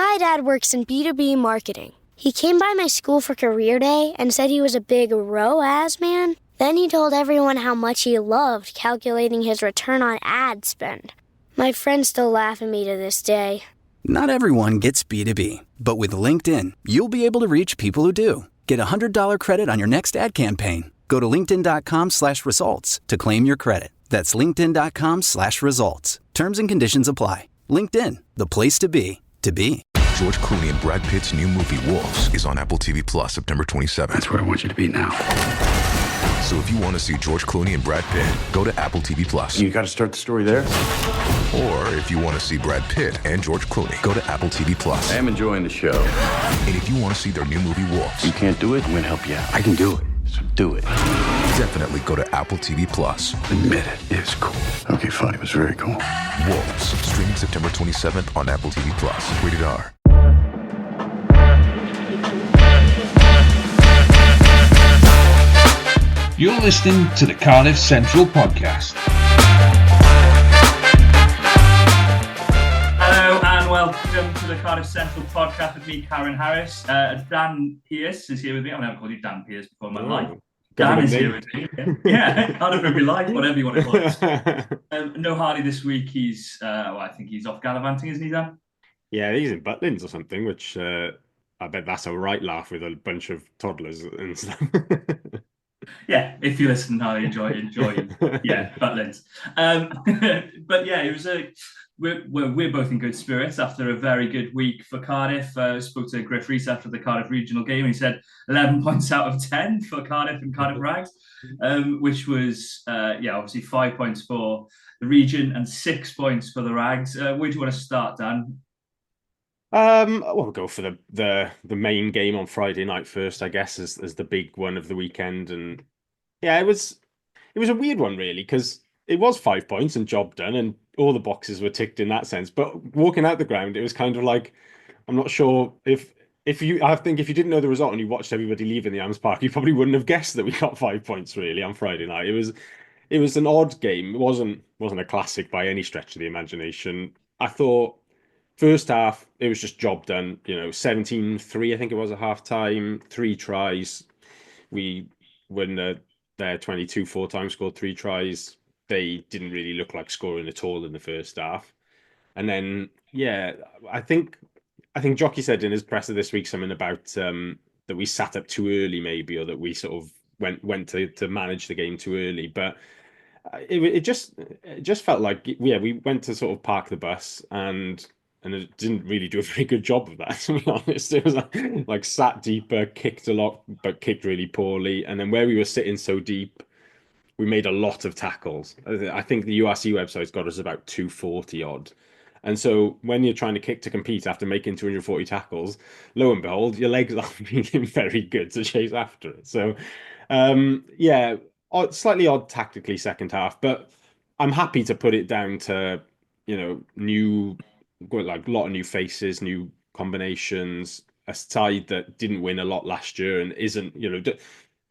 My dad works in B2B marketing. He came by my school for career day and said he was a big ROAS man. Then he told everyone how much he loved calculating his return on ad spend. My friends still laugh at me to this day. Not everyone gets B2B, but with LinkedIn, you'll be able to reach people who do. Get a $100 credit on your next ad campaign. Go to linkedin.com/results to claim your credit. That's linkedin.com/results. Terms and conditions apply. LinkedIn, the place to be, to be. George Clooney and Brad Pitt's new movie Wolves is on Apple TV Plus September 27th. That's where I want you to be now. So if you want to see George Clooney and Brad Pitt, go to Apple TV Plus. You got to start the story there. Or if you want to see Brad Pitt and George Clooney, go to Apple TV Plus. I am enjoying the show. And if you want to see their new movie Wolves, you can't do it, I'm going to help you out. I can do it, so do it. Definitely go to Apple TV Plus. Admit it, it's cool. Okay, fine, it was very cool. Wolves, streaming September 27th on Apple TV Plus. Rated R. You're listening to the Cardiff Central podcast. Hello and welcome to the Cardiff Central podcast with me, Karen Harris. Dan Pearce is here with me. I haven't called you Dan Pearce before in my life. Dan is here with me. Yeah, Cardiff Rugby Life, whatever you want to call it. No Hardy this week. He's, I think he's off gallivanting, isn't he, Dan? Yeah, he's in Butlins or something, which I bet that's a right laugh with a bunch of toddlers and stuff. Yeah, if you listen, I enjoy it. Yeah, Butlins. But yeah, it was we're both in good spirits after a very good week for Cardiff. Spoke to Griff Rees after the Cardiff regional game, and he said 11 points out of 10 for Cardiff and Cardiff Rags, which was obviously 5 points for the region and 6 points for the Rags. Where do you want to start, Dan? We'll go for the main game on Friday night first, I guess, as the big one of the weekend. And yeah, it was a weird one really, because it was 5 points and job done, and all the boxes were ticked in that sense. But walking out the ground, it was kind of like, I'm not sure I think if you didn't know the result and you watched everybody leaving the Arms Park, you probably wouldn't have guessed that we got 5 points really on Friday night. It was an odd game. It wasn't a classic by any stretch of the imagination. I thought first half, it was just job done. 17-3, I think it was at half time, 3 tries. We won their 22 4-time, scored 3 tries. They didn't really look like scoring at all in the first half. And then, yeah, I think Jockey said in his presser this week something about that we sat up too early maybe, or that we sort of went to manage the game too early. But it just felt like, yeah, we went to sort of park the bus and it didn't really do a very good job of that, to be honest. It was like sat deeper, kicked a lot, but kicked really poorly. And then where we were sitting so deep, we made a lot of tackles. I think the URC website's got us about 240 odd. And so when you're trying to kick to compete after making 240 tackles, lo and behold, your legs aren't feeling very good to chase after it. So, slightly odd tactically second half, but I'm happy to put it down to, new, like a lot of new faces, new combinations, a side that didn't win a lot last year and isn't,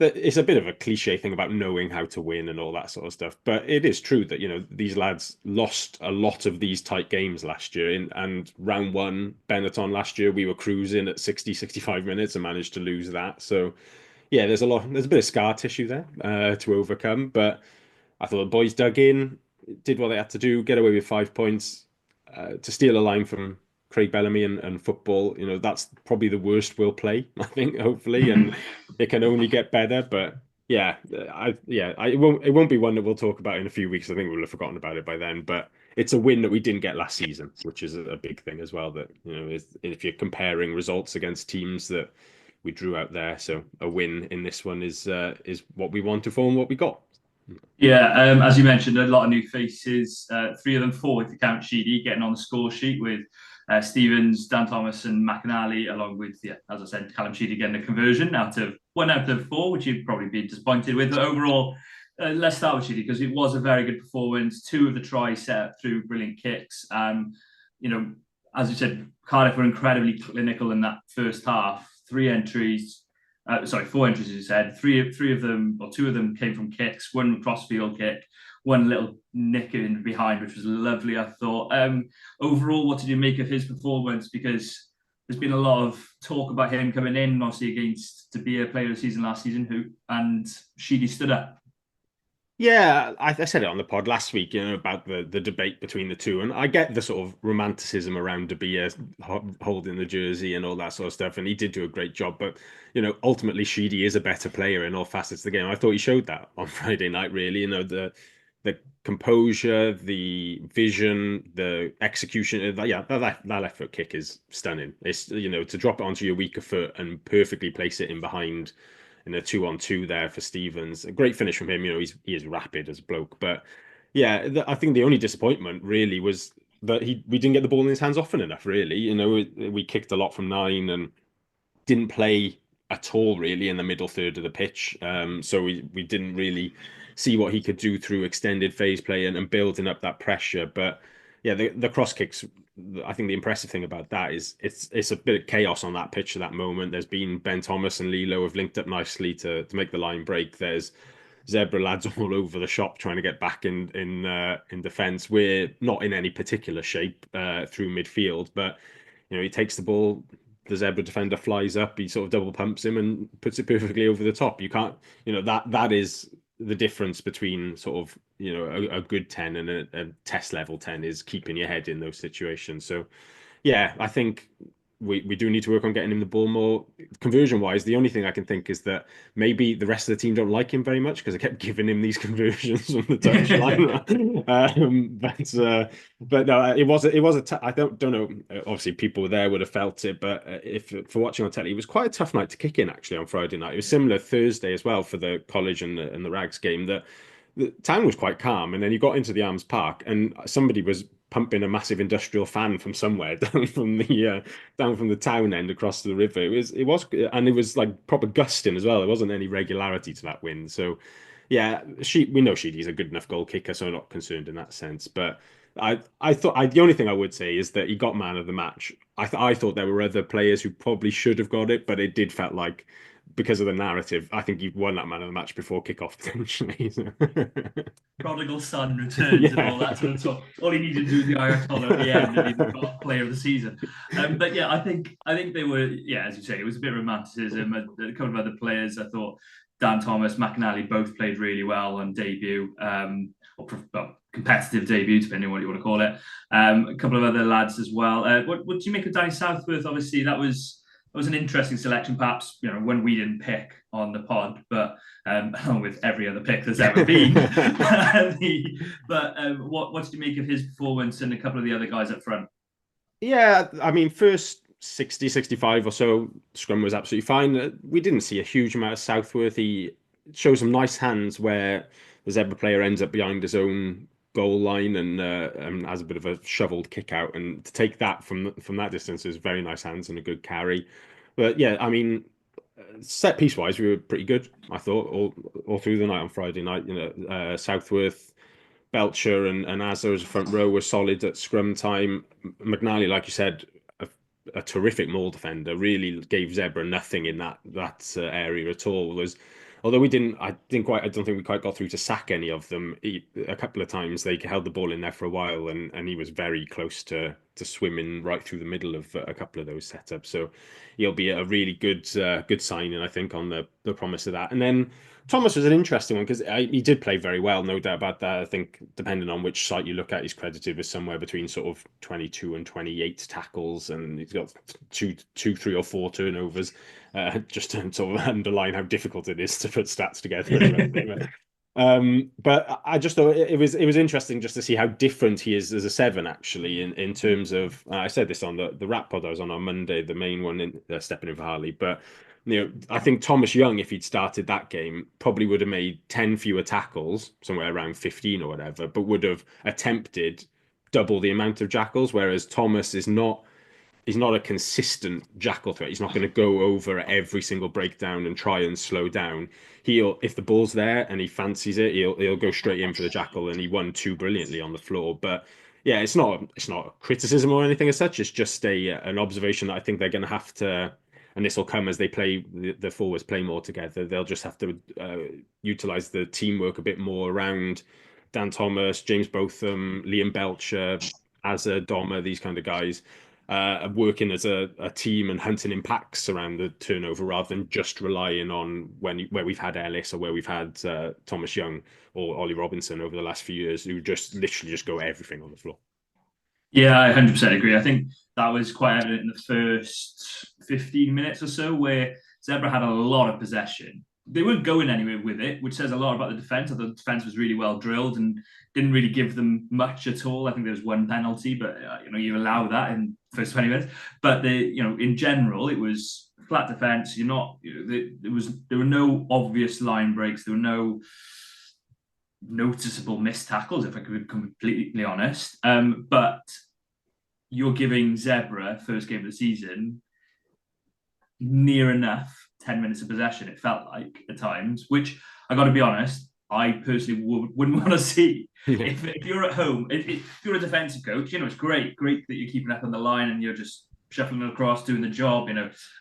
it's a bit of a cliche thing about knowing how to win and all that sort of stuff. But it is true that, these lads lost a lot of these tight games last year. And round one, Benetton last year, we were cruising at 60, 65 minutes and managed to lose that. So, yeah, there's a bit of scar tissue there to overcome. But I thought the boys dug in, did what they had to do, get away with 5 points. To steal a line from Craig Bellamy and football, that's probably the worst we'll play, I think, hopefully, and it can only get better. But it won't be one that we'll talk about in a few weeks. I think we'll have forgotten about it by then. But it's a win that we didn't get last season, which is a big thing as well. That if you're comparing results against teams that we drew out there, so a win in this one is what we wanted for and what we got. Yeah, as you mentioned, a lot of new faces. 3 of them, 4 if you count Sheedy, getting on the score sheet with Stevens, Dan Thomas, and McAnally, along with, as I said, Callum Sheedy getting a conversion one out of 4, which you'd probably be disappointed with. But overall, let's start with Sheedy because it was a very good performance. 2 of the tries set up through brilliant kicks. As you said, Cardiff were incredibly clinical in that first half. 4 entries, as you said. 2 of them came from kicks. 1 crossfield kick, 1 little nick in behind, which was lovely, I thought. Overall, what did you make of his performance? Because there's been a lot of talk about him coming in, obviously against to be a player of the season last season, and Sheedy stood up. Yeah, I said it on the pod last week, about the debate between the two, and I get the sort of romanticism around De Beer holding the jersey and all that sort of stuff, and he did do a great job. But ultimately, Sheedy is a better player in all facets of the game. I thought he showed that on Friday night. Really, the composure, the vision, the execution. Yeah, that left foot kick is stunning. It's to drop it onto your weaker foot and perfectly place it in behind in a 2-on-2 there for Stevens. A great finish from him. He is rapid as a bloke. But yeah, I think the only disappointment really was that we didn't get the ball in his hands often enough. Really, we kicked a lot from 9 and didn't play at all really in the middle third of the pitch. So we didn't really see what he could do through extended phase play and building up that pressure. But yeah, the cross kicks. I think the impressive thing about that is it's a bit of chaos on that pitch at that moment. There's been Ben Thomas and Lilo have linked up nicely to make the line break. There's Zebra lads all over the shop trying to get back in defence. We're not in any particular shape through midfield, but he takes the ball. The Zebra defender flies up. He sort of double pumps him and puts it perfectly over the top. You can't, that is the difference between sort of a good 10 and a test level 10 is keeping your head in those situations. So yeah, I think we do need to work on getting him the ball more. Conversion wise, the only thing I can think is that maybe the rest of the team don't like him very much because I kept giving him these conversions on the touchline. But no, I don't know. Obviously, people there would have felt it, but if for watching on telly, it was quite a tough night to kick in actually on Friday night. It was similar Thursday as well for the college and the Rags game. That the town was quite calm, and then you got into the Arms Park, and somebody was pumping a massive industrial fan from somewhere down from the town end across the river. It was like proper gusting as well. There wasn't any regularity to that wind. So yeah, we know Sheedy's a good enough goal kicker, so I'm not concerned in that sense. But I thought the only thing I would say is that he got man of the match. I thought there were other players who probably should have got it, but it did felt like because of the narrative, I think he won that man of the match before kickoff potentially. Prodigal son returns and all that sort of stuff. All he needed to do was the Ayatollah at the end, and he got player of the season. But yeah, I think they were, yeah, as you say, it was a bit of romanticism. A couple of other players, I thought Dan Thomas, McAnally both played really well on debut, or competitive debut, depending on what you want to call it. A couple of other lads as well. What do you make of Danny Southworth? Obviously, that was an interesting selection, perhaps when we didn't pick on the pod, but along with every other pick there's ever been. What did you make of his performance and a couple of the other guys up front? Yeah, I mean, first 60, 65 or so, scrum was absolutely fine. We didn't see a huge amount of Southworth. He shows some nice hands where the Zebra player ends up behind his own goal line and has a bit of a shoveled kick out, and to take that from that distance is very nice hands and a good carry. But yeah, I mean, set piece wise, we were pretty good. I thought all through the night on Friday night. Southworth, Belcher, and Azza as a front row were solid at scrum time. McNally, like you said, a terrific maul defender, really gave Zebra nothing in that area at all. Although I don't think we quite got through to sack any of them. A couple of times they held the ball in there for a while, and he was very close to swimming right through the middle of a couple of those setups. So he'll be a really good signing, I think, on the promise of that. And then Thomas was an interesting one because he did play very well, no doubt about that. I think depending on which site you look at, he's credited with somewhere between sort of 22 and 28 tackles, and he's got two, 3 or 4 turnovers. Just to sort of underline how difficult it is to put stats together. But I just thought it was interesting just to see how different he is as a 7 actually in terms of I said this on the rap pod I was on Monday, the main one in stepping in for Harley, but I think Thomas Young, if he'd started that game, probably would have made 10 fewer tackles, somewhere around 15 or whatever, but would have attempted double the amount of jackals, whereas Thomas is not. He's not a consistent jackal threat. He's not going to go over every single breakdown and try and slow down. If the ball's there and he fancies it, he'll go straight in for the jackal, and he won 2 brilliantly on the floor. But yeah, it's not a criticism or anything as such. It's just an observation that I think they're going to have to, and this will come as they play the forwards play more together. They'll just have to utilize the teamwork a bit more around Dan Thomas, James Botham, Liam Belcher, Azza, Doma, these kind of guys. working as a team and hunting in packs around the turnover rather than just relying on where we've had Ellis or where we've had Thomas Young or Ollie Robinson over the last few years, who just literally just go everything on the floor. Yeah, I 100% agree. I think that was quite evident in the first 15 minutes or so, where Zebra had a lot of possession. They weren't going anywhere with it, which says a lot about the defence. I thought the defence was really well drilled and didn't really give them much at all. I think there was one penalty, but you allow that in the first 20 minutes. But in general, it was flat defence. There were no obvious line breaks. There were no noticeable missed tackles, if I could be completely honest. But you're giving Zebra, first game of the season, near enough 10 minutes of possession, it felt like at times, which I got to be honest, I personally wouldn't want to see. If you're at home, if you're a defensive coach, it's great that you're keeping up on the line and you're just shuffling across, doing the job.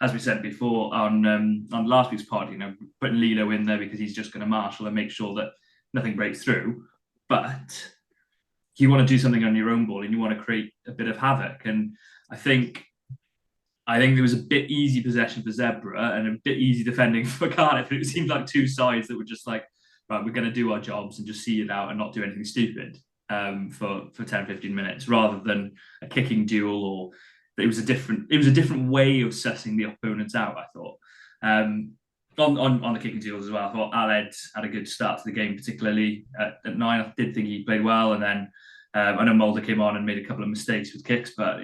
As we said before on last week's pod, putting Lilo in there because he's just going to marshal and make sure that nothing breaks through. But you want to do something on your own ball and you want to create a bit of havoc. And I think there was a bit easy possession for Zebra and a bit easy defending for Cardiff. It seemed like two sides that were just like, right, we're going to do our jobs and just see it out and not do anything stupid for 10, 15 minutes, rather than a kicking duel. Or it was a different way of sussing the opponents out, I thought. On the kicking duels as well, I thought Aled had a good start to the game, particularly at 9. I did think he played well, and then I know Mulder came on and made a couple of mistakes with kicks, but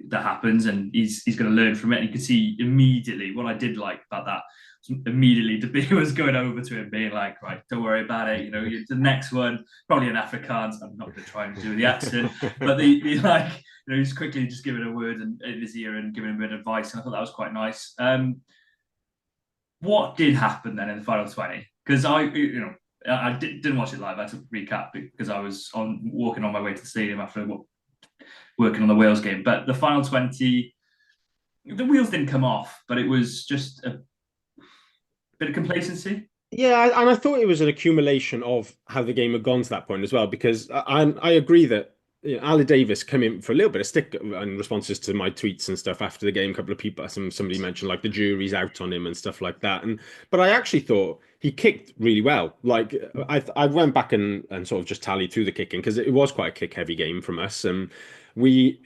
that happens, and he's going to learn from it. And you could see immediately what I did like about that. Immediately, De Beer was going over to him, being like, "Right, don't worry about it. The next one, probably an Afrikaans. I'm not going to try and do the accent, but he's quickly just giving a word in his ear and giving him a bit of advice, and I thought that was quite nice." What did happen then in the final 20? Because I didn't watch it live. I had to recap because I was walking on my way to the stadium after working on the Wales game. But the final 20, the wheels didn't come off, but it was just a bit of complacency. Yeah, and I thought it was an accumulation of how the game had gone to that point as well, because I agree that Ali Davis came in for a little bit of stick in responses to my tweets and stuff after the game. A couple of people, somebody mentioned like the jury's out on him and stuff like that. But I actually thought he kicked really well. Like I went back and sort of just tallied through the kicking, because it was quite a kick heavy game from us. And we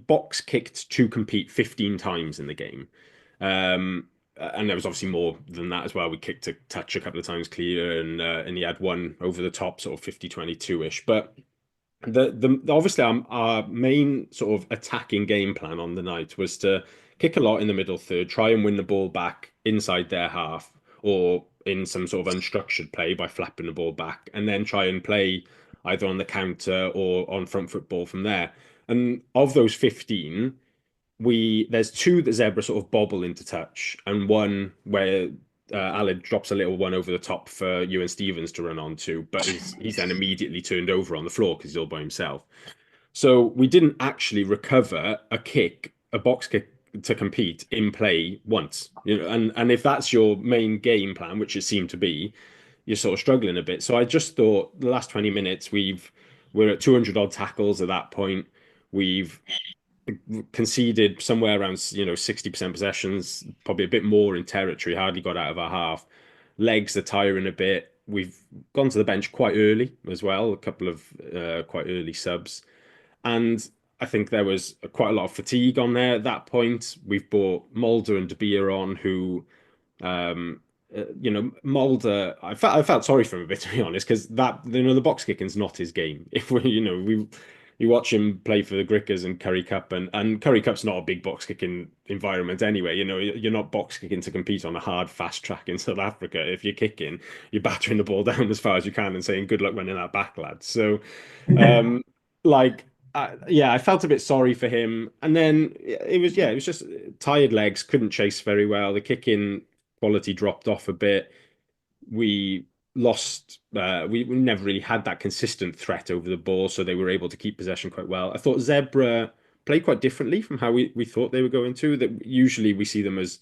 box kicked to compete 15 times in the game. And there was obviously more than that as well. We kicked a touch a couple of times clear, and he had one over the top, sort of 50-22-ish. But obviously our main sort of attacking game plan on the night was to kick a lot in the middle third, try and win the ball back inside their half or in some sort of unstructured play by flapping the ball back, and then try and play either on the counter or on front foot ball from there. And of those 15, there's 2 that Zebra sort of bobble into touch, and one where Aled drops a little one over the top for Ewan Stevens to run onto, but he's then immediately turned over on the floor because he's all by himself. So we didn't actually recover a box kick to compete in play once. And if that's your main game plan, which it seemed to be, you're sort of struggling a bit. So I just thought the last 20 minutes we're at 200 odd tackles at that point. We've conceded somewhere around 60% possessions, probably a bit more in territory, hardly got out of our half. Legs are tiring a bit. We've gone to the bench quite early as well, a couple of quite early subs, and I think there was quite a lot of fatigue on there at that point. We've brought Mulder and De Beer on, who Mulder, I felt sorry for him a bit, to be honest, because the box kicking's not his game. If you watch him play for the Grickers and Curry Cup, and Curry Cup's not a big box kicking environment anyway. You're not box kicking to compete on a hard fast track in South Africa. If you're kicking, you're battering the ball down as far as you can and saying good luck running that back, lad. So I felt a bit sorry for him. And then it was just tired legs, couldn't chase very well. The kicking quality dropped off a bit. We lost, we never really had that consistent threat over the ball, so they were able to keep possession quite well. I thought Zebra played quite differently from how we thought they were going to. That usually we see them as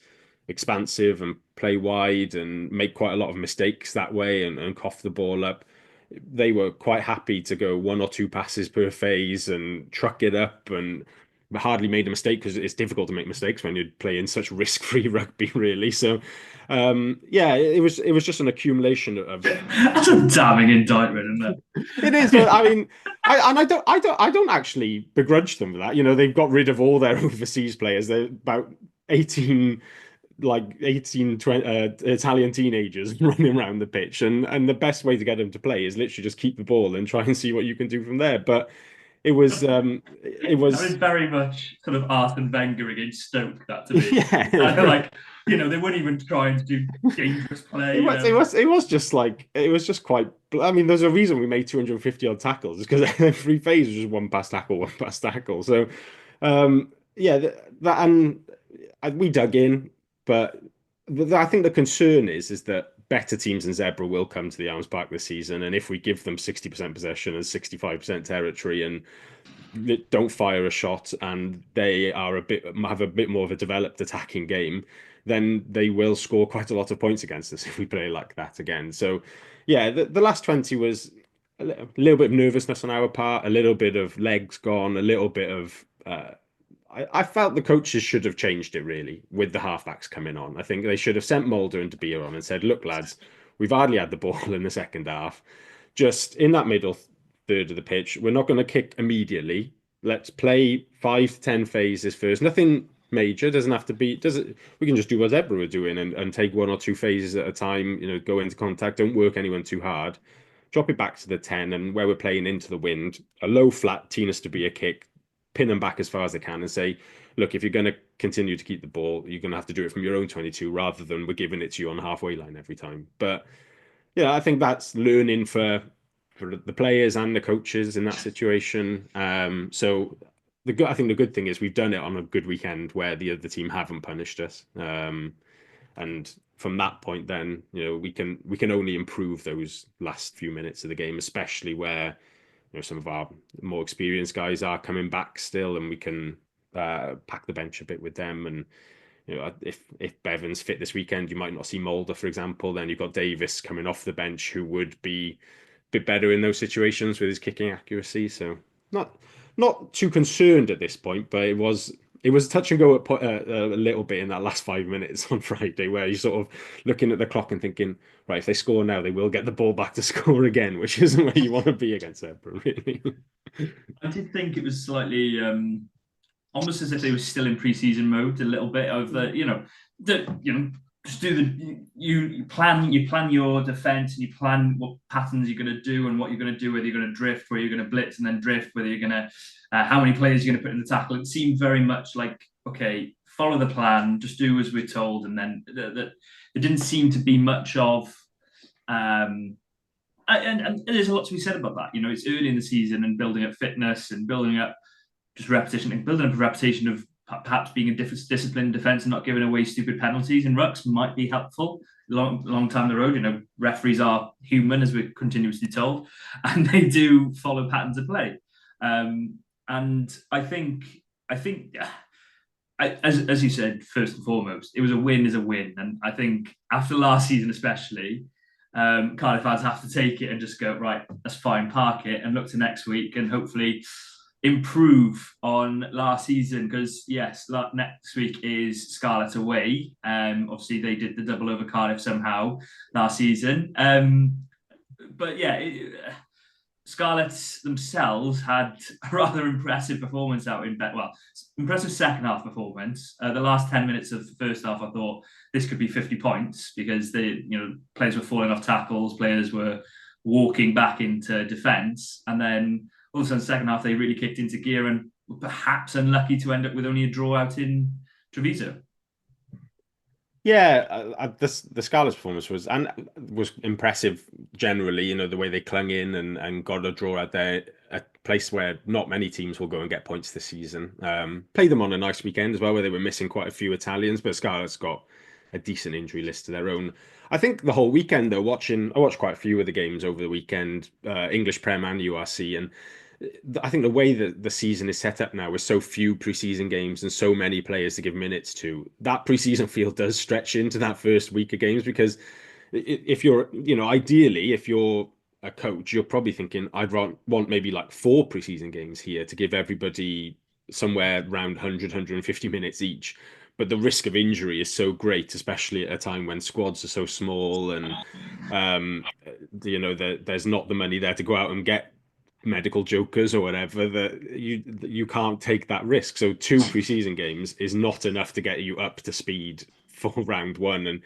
expansive and play wide and make quite a lot of mistakes that way and cough the ball up. They were quite happy to go 1 or 2 passes per phase and truck it up, and hardly made a mistake because it's difficult to make mistakes when you're playing such risk-free rugby, really. So, yeah, it was just an accumulation of. That's a damning indictment, isn't it? It is, but I mean, I don't actually begrudge them for that. They've got rid of all their overseas players. They're about 18 20 Italian teenagers running around the pitch, and the best way to get them to play is literally just keep the ball and try and see what you can do from there. But it was That was very much sort of Arsene Wenger against Stoke, that to me. Yeah. Like, they weren't even trying to do dangerous play. It was just quite. I mean, there's a reason we made 250 odd tackles. It's because every phase was just one pass tackle. So, yeah, that and we dug in, but I think the concern is that better teams than Zebra will come to the Arms Park this season, and if we give them 60% possession and 65% territory and don't fire a shot, and they have a bit more of a developed attacking game, then they will score quite a lot of points against us if we play like that again. So, yeah, the last 20 was a little bit of nervousness on our part, a little bit of legs gone, a little bit of. I felt the coaches should have changed it really with the halfbacks coming on. I think they should have sent Mulder and De Beer on and said, "Look, lads, we've hardly had the ball in the second half. Just in that middle third of the pitch, we're not going to kick immediately. Let's play 5 to 10 phases first. Nothing major. Doesn't have to be. We can just do whatever we're doing and take 1 or 2 phases at a time. Go into contact. Don't work anyone too hard. Drop it back to the 10, and where we're playing into the wind, a low flat Tinas De Beer kick." Pin them back as far as they can and say, look, if you're going to continue to keep the ball, you're going to have to do it from your own 22 rather than we're giving it to you on the halfway line every time. But yeah, I think that's learning for the players and the coaches in that situation. So I think the good thing is we've done it on a good weekend where the other team haven't punished us. And from that point, then we can only improve those last few minutes of the game, especially where some of our more experienced guys are coming back still, and we can pack the bench a bit with them. And if Bevan's fit this weekend, you might not see Mulder, for example. Then you've got Davis coming off the bench, who would be a bit better in those situations with his kicking accuracy. So not too concerned at this point, but it was touch and go a little bit in that last 5 minutes on Friday, where you're sort of looking at the clock and thinking, right, if they score now, they will get the ball back to score again, which isn't where you want to be against Zebra, really. I did think it was slightly almost as if they were still in pre-season mode, a little bit of just do you plan your defense, and you plan what patterns you're going to do and what you're going to do, whether you're going to drift, where you're going to blitz and then drift, whether you're going to how many players you're going to put in the tackle. It seemed very much like, okay, follow the plan, just do as we're told, and then there didn't seem to be much of and there's a lot to be said about that. It's early in the season and building up fitness and building up just repetition and building up a reputation of perhaps being a different disciplined defence and not giving away stupid penalties in rucks might be helpful long time down the road. Referees are human, as we're continuously told, and they do follow patterns of play. And I think, as you said, first and foremost, it was a win is a win. And I think after last season, especially, Cardiff fans have to take it and just go, right, that's fine, park it, and look to next week and hopefully improve on last season, because yes, next week is Scarlet away. Obviously they did the double over Cardiff somehow last season. But yeah, Scarlets themselves had a rather impressive performance out in impressive second half performance. The last 10 minutes of the first half, I thought this could be 50 points because players were falling off tackles, players were walking back into defence, and then all of a sudden, second half, they really kicked into gear and were perhaps unlucky to end up with only a draw out in Treviso. Yeah, the Scarlets' performance was impressive generally. The way they clung in and got a draw out there, a place where not many teams will go and get points this season. Played them on a nice weekend as well, where they were missing quite a few Italians, but Scarlets got a decent injury list of their own. I think the whole weekend, though, I watched quite a few of the games over the weekend, English Prem and URC, and I think the way that the season is set up now with so few preseason games and so many players to give minutes to, that preseason field does stretch into that first week of games, because if you're, ideally, if you're a coach, you're probably thinking, I'd want maybe like 4 preseason games here to give everybody somewhere around 100, 150 minutes each. But the risk of injury is so great, especially at a time when squads are so small and there's not the money there to go out and get medical jokers or whatever, that you can't take that risk. So 2 preseason games is not enough to get you up to speed for round one. And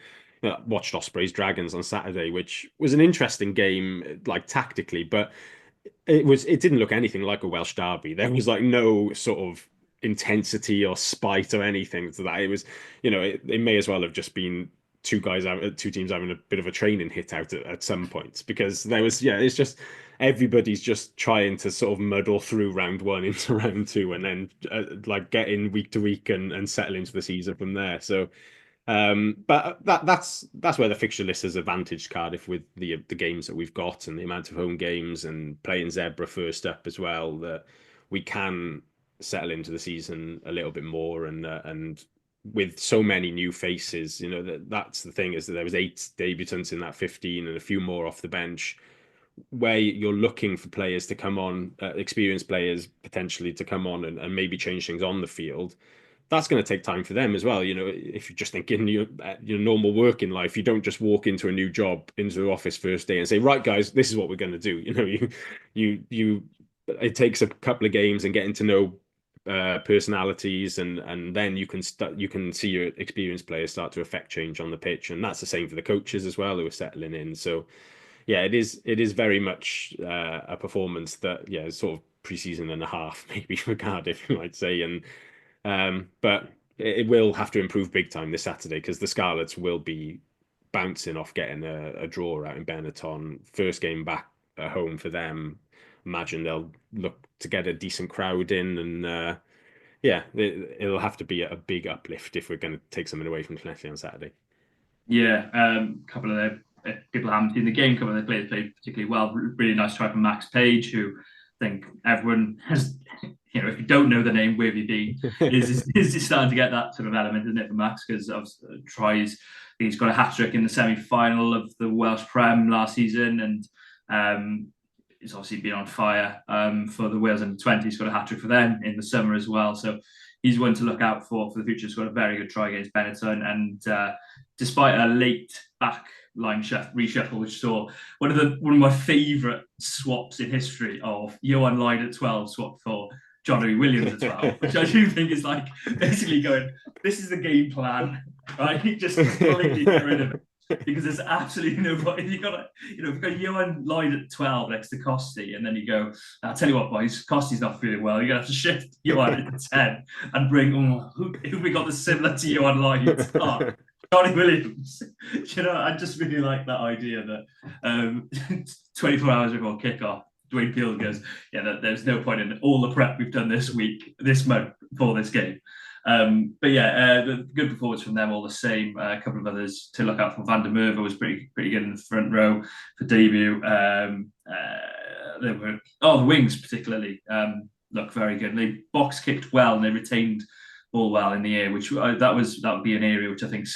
watched Ospreys Dragons on Saturday, which was an interesting game, like tactically, but it didn't look anything like a Welsh derby. There was like no sort of intensity or spite or anything to that. It was, it may as well have just been two teams having a bit of a training hit out at some points, because there was, it's just everybody's just trying to sort of muddle through round one into round two, and then like get in week to week and settle into the season from there. So but that's where the fixture list has advantaged Cardiff, with the games that we've got and the amount of home games, and playing Zebra first up as well, that we can settle into the season a little bit more. And with so many new faces, that's the thing, is that there was 8 debutants in that 15 and a few more off the bench, where you're looking for players to come on, experienced players potentially to come on and maybe change things on the field. That's going to take time for them as well. If you're just thinking your normal working life, you don't just walk into a new job, into the office first day and say, right, guys, this is what we're going to do. It takes a couple of games and getting to know personalities, and then you can see your experienced players start to affect change on the pitch. And that's the same for the coaches as well, who are settling in. So yeah, it is very much a performance that, sort of preseason and a half maybe for Cardiff, you might say. But it will have to improve big time this Saturday, because the Scarlets will be bouncing off getting a draw out in Benetton. First game back at home for them. Imagine they'll look to get a decent crowd in, and it'll have to be a big uplift if we're going to take something away from Llanelli on Saturday. Yeah, a couple of the people haven't seen the game. A couple of the players played particularly well. Really nice try from Max Page, who I think everyone has. If you don't know the name, where have you been? Is starting to get that sort of element, isn't it, for Max? Because he's got a hat-trick in the semi-final of the Welsh Prem last season, and he's obviously been on fire for the Wales under-20s. He's got a hat-trick for them in the summer as well. So he's one to look out for the future. He's got a very good try against Benetton, and despite a late back line reshuffle, which saw one of my favourite swaps in history of Johan Lloyd at 12 swapped for Johnny Williams as well, which I do think is like basically going, this is the game plan, right? Just completely get rid of it, because there's absolutely no point. You've got Johan Lloyd at 12 next to Costi, and then you go, I'll tell you what, boys, Costi's not feeling well. You're going to have to shift Johan at 10 and bring, who we got that's similar to Johan Lloyd? Johnny Williams. I just really like that idea that 24 hours before kickoff, Dwayne Peel goes, there's no point in all the prep we've done this month for this game. The good performance from them all the same. A couple of others to look out for. Van der Merwe was pretty good in the front row for debut. The wings particularly look very good. They box kicked well and they retained ball well in the air, which that would be an area which I think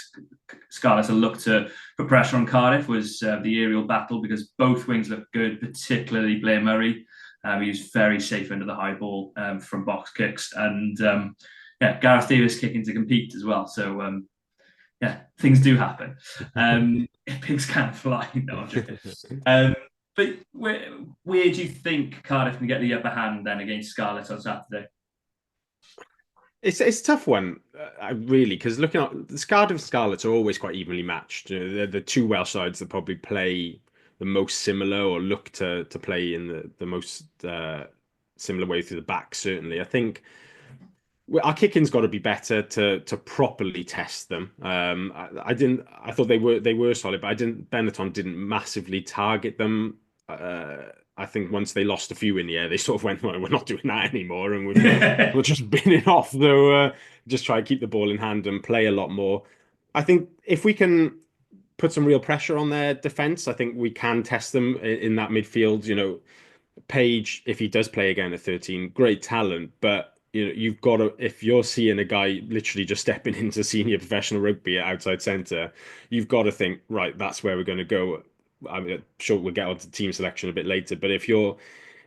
Scarlett will look to put pressure on Cardiff, was the aerial battle, because both wings look good, particularly Blair Murray. He was very safe under the high ball from box kicks, and Gareth Davies kicking to compete as well. So things do happen. Pigs can't fly. No, I'm joking. But where do you think Cardiff can get the upper hand then against Scarlett on Saturday? It's a tough one, really, because looking at the Cardiff and Scarlets are always quite evenly matched. They're the two Welsh sides that probably play the most similar, or look to play in the most similar way through the back. Certainly, I think our kicking's got to be better to properly test them. I thought they were solid, but Benetton didn't massively target them. I think once they lost a few in the air, they sort of went, well, we're not doing that anymore, and we're just binning off. Though, just try to keep the ball in hand and play a lot more. I think if we can put some real pressure on their defence, I think we can test them in that midfield. Page, if he does play again at 13, great talent, but you've got to, if you're seeing a guy literally just stepping into senior professional rugby at outside centre, you've got to think, right, that's where we're going to go. I'm sure we'll get onto team selection a bit later, but if you're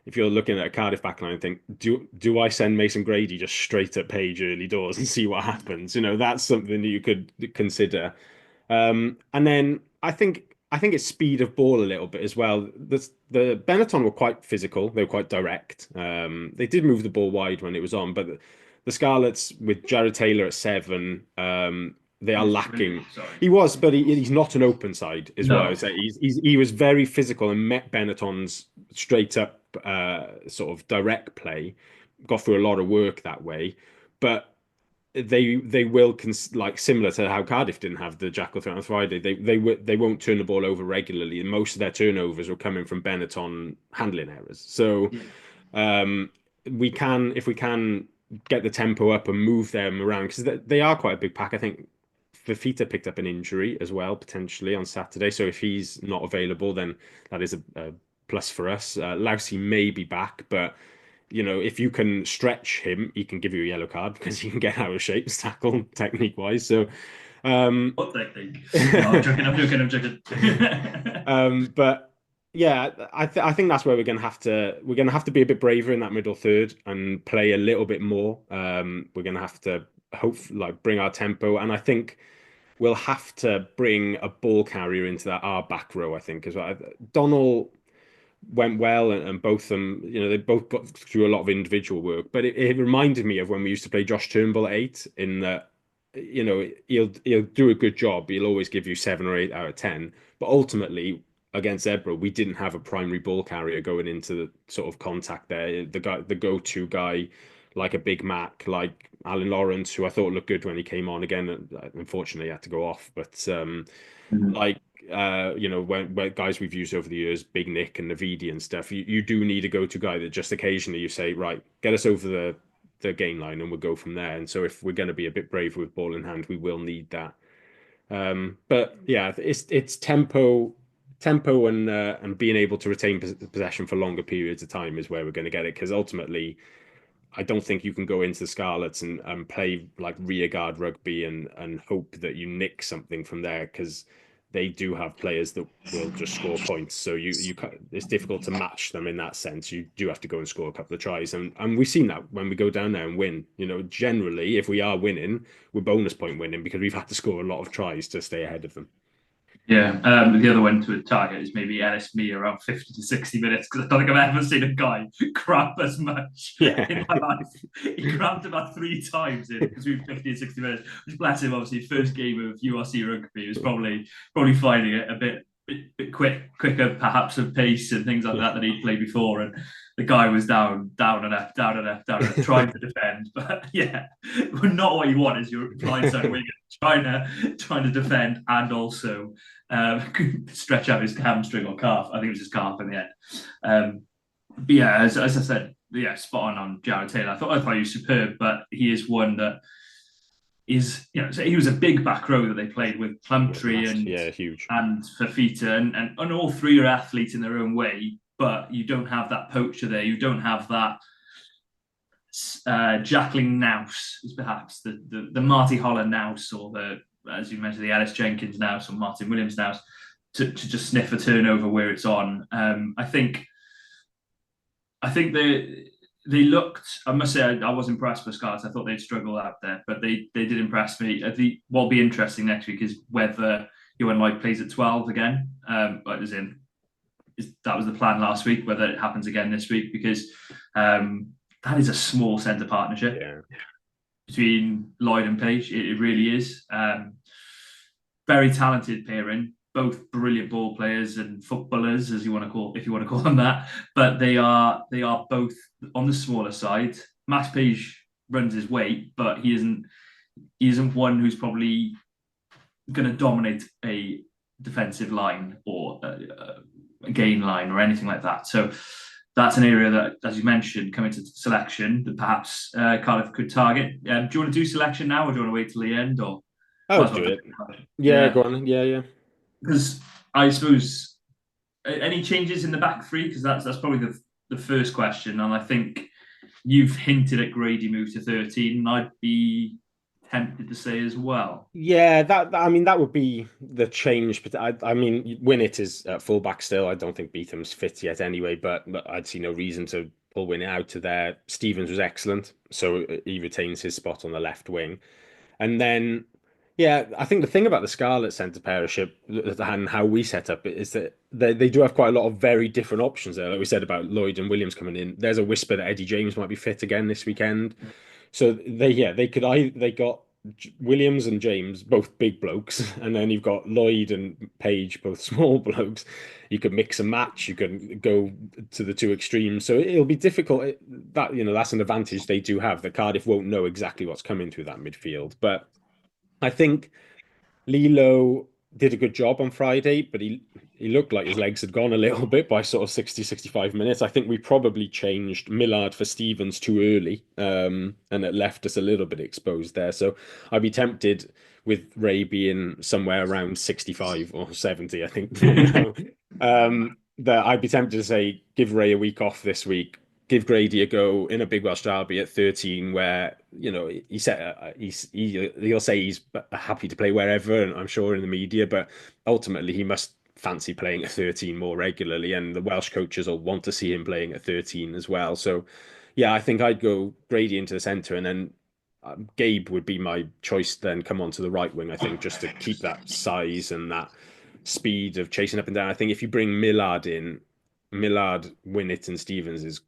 if you're looking at a Cardiff backline and think, do I send Mason Grady just straight at Page early doors and see what happens? That's something that you could consider. And then I think it's speed of ball a little bit as well. The Benetton were quite physical. They were quite direct. They did move the ball wide when it was on, but the Scarlets with Jared Taylor at 7, they are lacking. He was, but he's not an open side, is what I would say. He was very physical and met Benetton's straight up sort of direct play. Got through a lot of work that way, but they will like similar to how Cardiff didn't have the jackal threat on Friday. They won't turn the ball over regularly, and most of their turnovers were coming from Benetton handling errors. So if we can get the tempo up and move them around, because they are quite a big pack. I think Fafita picked up an injury as well potentially on Saturday, so if he's not available, then that is a plus for us. Lousy may be back, but if you can stretch him, he can give you a yellow card because he can get out of shape, tackle technique wise. So, what technique? No, I'm joking. But yeah, I think that's where we're gonna have to be a bit braver in that middle third and play a little bit more. We're gonna have to bring our tempo, and I think we'll have to bring a ball carrier into our back row. I think as well. Donnell went well, and both of them, they both got through a lot of individual work. But it reminded me of when we used to play Josh Turnbull at 8, in that, he'll do a good job. He'll always give you 7 or 8 out of 10. But ultimately, against Zebra, we didn't have a primary ball carrier going into the sort of contact there. The go-to guy, like a Big Mac, like Alan Lawrence, who I thought looked good when he came on again. Unfortunately, he had to go off. But when guys we've used over the years, Big Nick and Navidi and stuff, you do need a go-to guy that just occasionally you say, right, get us over the gain line and we'll go from there. And so if we're going to be a bit brave with ball in hand, we will need that. But yeah, it's tempo and being able to retain possession for longer periods of time is where we're going to get it, because ultimately I don't think you can go into the Scarlets and play like rearguard rugby and hope that you nick something from there, because they do have players that will just score points. So it's difficult to match them in that sense. You do have to go and score a couple of tries, and we've seen that when we go down there and win. Generally, if we are winning, we're bonus point winning because we've had to score a lot of tries to stay ahead of them. Yeah, the other one to a target is maybe Ellis Mee around 50 to 60 minutes, because I don't think I've ever seen a guy crap as much in my life. He cramped about 3 times in between 50 and 60 minutes, which, bless him, obviously first game of URC rugby, he was probably finding it a bit quicker perhaps of pace and things like that he'd played before, and the guy was down and up, trying to defend. But yeah, not what you want is your blindside winger trying to defend and also stretch out his hamstring or calf. I think it was his calf in the end. But yeah, as I said, yeah, spot on Jared Taylor. I thought he was superb, but he is one that is, so he was a big back row that they played with Plumtree huge, and Fafita, and all 3 are athletes in their own way, but you don't have that poacher there. You don't have that Jackling Nous is perhaps the Marty Holler Nous, or as you mentioned, the Ellis Jenkins Nous or Martin Williams Nous, to just sniff a turnover where it's on. I think they looked, I must say, I was impressed with Scarlets. I thought they'd struggle out there, but they did impress me. I think what'll be interesting next week is whether Johan Lloyd plays at 12 again. That was the plan last week, whether it happens again this week, because that is a small centre partnership between Lloyd and Page. It really is. Very talented pairing, both brilliant ball players and footballers, if you want to call them that. But they are both on the smaller side. Max Page runs his weight, but he isn't one who's probably going to dominate a defensive line or a gain line or anything like that. So that's an area that, as you mentioned, coming to selection, that perhaps Cardiff could target. Do you want to do selection now, or do you want to wait till the end? Or do it. Yeah, go on. Yeah. Because I suppose any changes in the back 3, because that's probably the first question, and I think you've hinted at Grady move to 13, and I'd be tempted to say as well. Yeah, I mean that would be the change. But I mean, Winnett is at fullback still. I don't think Beetham's fit yet anyway. But I'd see no reason to pull Winnett out to there. Stevens was excellent, so he retains his spot on the left wing. And then, yeah, I think the thing about the Scarlet centre pairship and how we set up it is that they do have quite a lot of very different options there. Like we said about Lloyd and Williams coming in. There's a whisper that Eddie James might be fit again this weekend. So they got Williams and James, both big blokes, and then you've got Lloyd and Page, both small blokes. You could mix and match. You can go to the two extremes. So it'll be difficult. That's an advantage they do have. That Cardiff won't know exactly what's coming through that midfield. But I think Lilo did a good job on Friday, but he looked like his legs had gone a little bit by sort of 60, 65 minutes. I think we probably changed Millard for Stevens too early, and it left us a little bit exposed there. So I'd be tempted with Ray being somewhere around 65 or 70, I think. That I'd be tempted to say, give Ray a week off this week, give Grady a go in a Big Welsh Derby at 13, where he'll say he's happy to play wherever, and I'm sure in the media, but ultimately he must fancy playing at 13 more regularly, and the Welsh coaches will want to see him playing at 13 as well. So yeah, I think I'd go Grady into the centre, and then Gabe would be my choice. Then come on to the right wing, I think, just to keep that size and that speed of chasing up and down. I think if you bring Millard in, Millard, Winnett, and Stevens is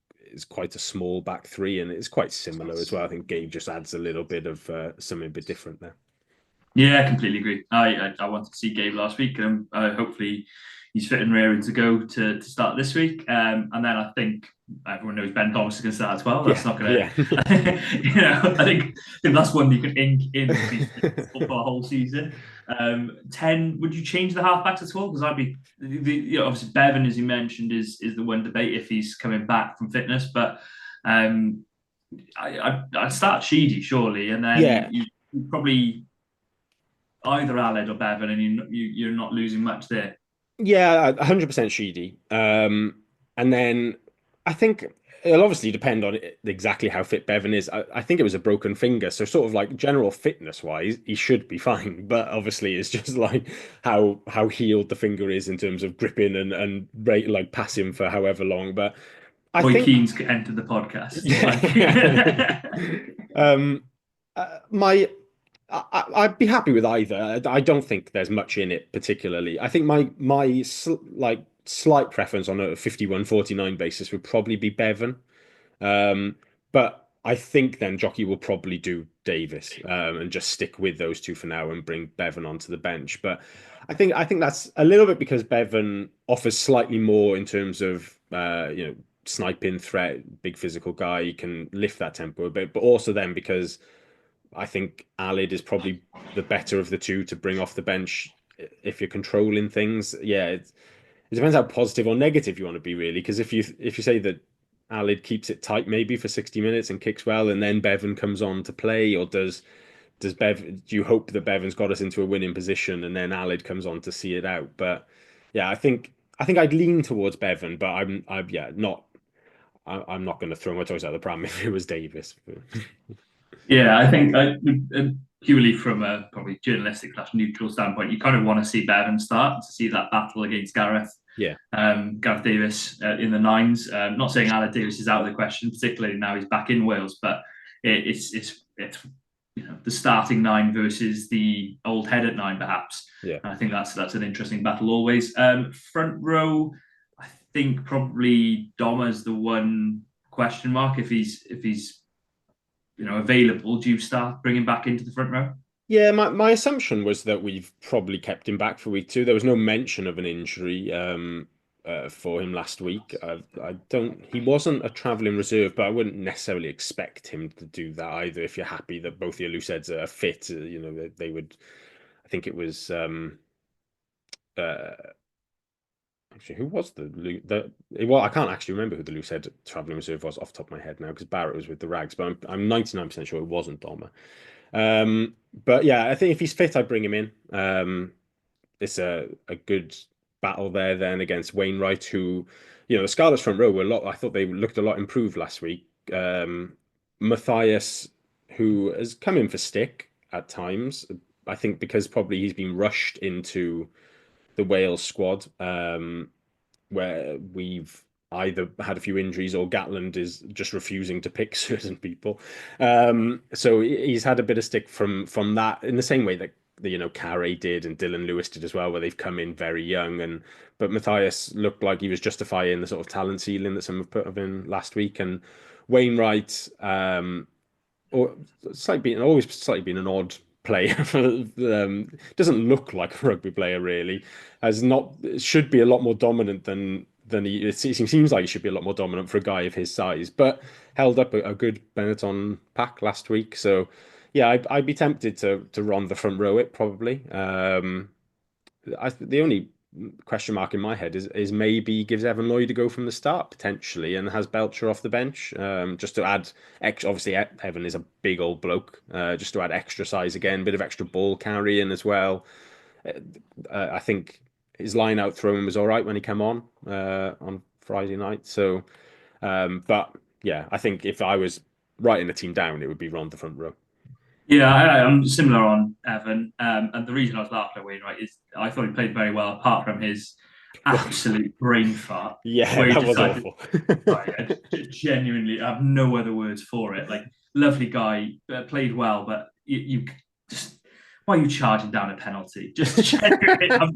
quite a small back three, and it's quite similar as well. I think Gabe just adds a little bit of something a bit different there. Yeah, I completely agree. I wanted to see Gabe last week, and hopefully he's fit and raring to go to start this week. And then I think everyone knows Ben Thomas is going to start as well. That's not going to, I think that's one you can ink in for a whole season. 10, would you change the halfbacks at all? Because I'd be, obviously Bevan, as you mentioned, is the one debate if he's coming back from fitness, but I'd start Sheedy surely, and then you probably either Aled or Bevan, and you're not losing much there. Yeah, 100% Sheedy. And then I think it'll obviously depend on exactly how fit Bevan is. I think it was a broken finger, so sort of like general fitness wise, he should be fine. But obviously, it's just like how healed the finger is in terms of gripping and like passing for however long. But I think Keane's entered the podcast. I'd be happy with either. I don't think there's much in it particularly. I think my slight preference on a 51-49 basis would probably be Bevan. But I think then Jockey will probably do Davis and just stick with those two for now and bring Bevan onto the bench. But I think that's a little bit because Bevan offers slightly more in terms of sniping threat, big physical guy. He can lift that tempo a bit, but also then because I think Aled is probably the better of the two to bring off the bench if you're controlling things. Yeah, it depends how positive or negative you want to be, really. Because if you say that Aled keeps it tight maybe for 60 minutes and kicks well, and then Bevan comes on to play, or do you hope that Bevan's got us into a winning position and then Aled comes on to see it out? But yeah, I think I'd lean towards Bevan, but I'm not going to throw my toys out of the pram if it was Davis. Yeah, I think purely from a probably journalistic / neutral standpoint, you kind of want to see Bevan start to see that battle against Gareth. Yeah. Gareth Davis in the nines. Not saying Aled Davis is out of the question, particularly now he's back in Wales, but it's the starting nine versus the old head at nine, perhaps. Yeah. And I think that's an interesting battle always. Front row, I think probably Doma's the one question mark if he's available. Do you start bringing back into the front row? Yeah, my assumption was that we've probably kept him back for week 2. There was no mention of an injury for him last week. He wasn't a travelling reserve, but I wouldn't necessarily expect him to do that either. If you're happy that both your loose heads are fit, they would. I think it was. Actually, who was well, I can't actually remember who the loose head travelling reserve was off the top of my head now because Barrett was with the Rags, but I'm 99% sure it wasn't Doma. But yeah, I think if he's fit, I'd bring him in. It's a good battle there then against Wainwright, who, the Scarlets front row were I thought they looked a lot improved last week. Matthias, who has come in for stick, at times. I think because probably he's been rushed into the Wales squad, where we've either had a few injuries or Gatland is just refusing to pick certain people. So he's had a bit of stick from that, in the same way that Carey did and Dylan Lewis did as well, where they've come in very young. But Matthias looked like he was justifying the sort of talent ceiling that some have put in last week. And Wainwright, or always slightly been an odd player. Doesn't look like a rugby player really. Should be a lot more dominant than he. It seems like he should be a lot more dominant for a guy of his size, but held up a good Benetton pack last week. So yeah, I'd be tempted to run the front row it probably. The only question mark in my head is maybe gives Evan Lloyd a go from the start potentially, and has Belcher off the bench, just to add obviously Evan is a big old bloke, just to add extra size again, bit of extra ball carrying as well. I think his line out throwing was all right when he came on Friday night. So but yeah, I think if I was writing the team down, it would be Ron the front row. Yeah, I'm similar on Evan, and the reason I was laughing at Wainwright is I thought he played very well, apart from his absolute brain fart. Yeah, that was awful. I genuinely have no other words for it. Like, lovely guy, played well, but you just, why are you charging down a penalty? Just genuinely, I've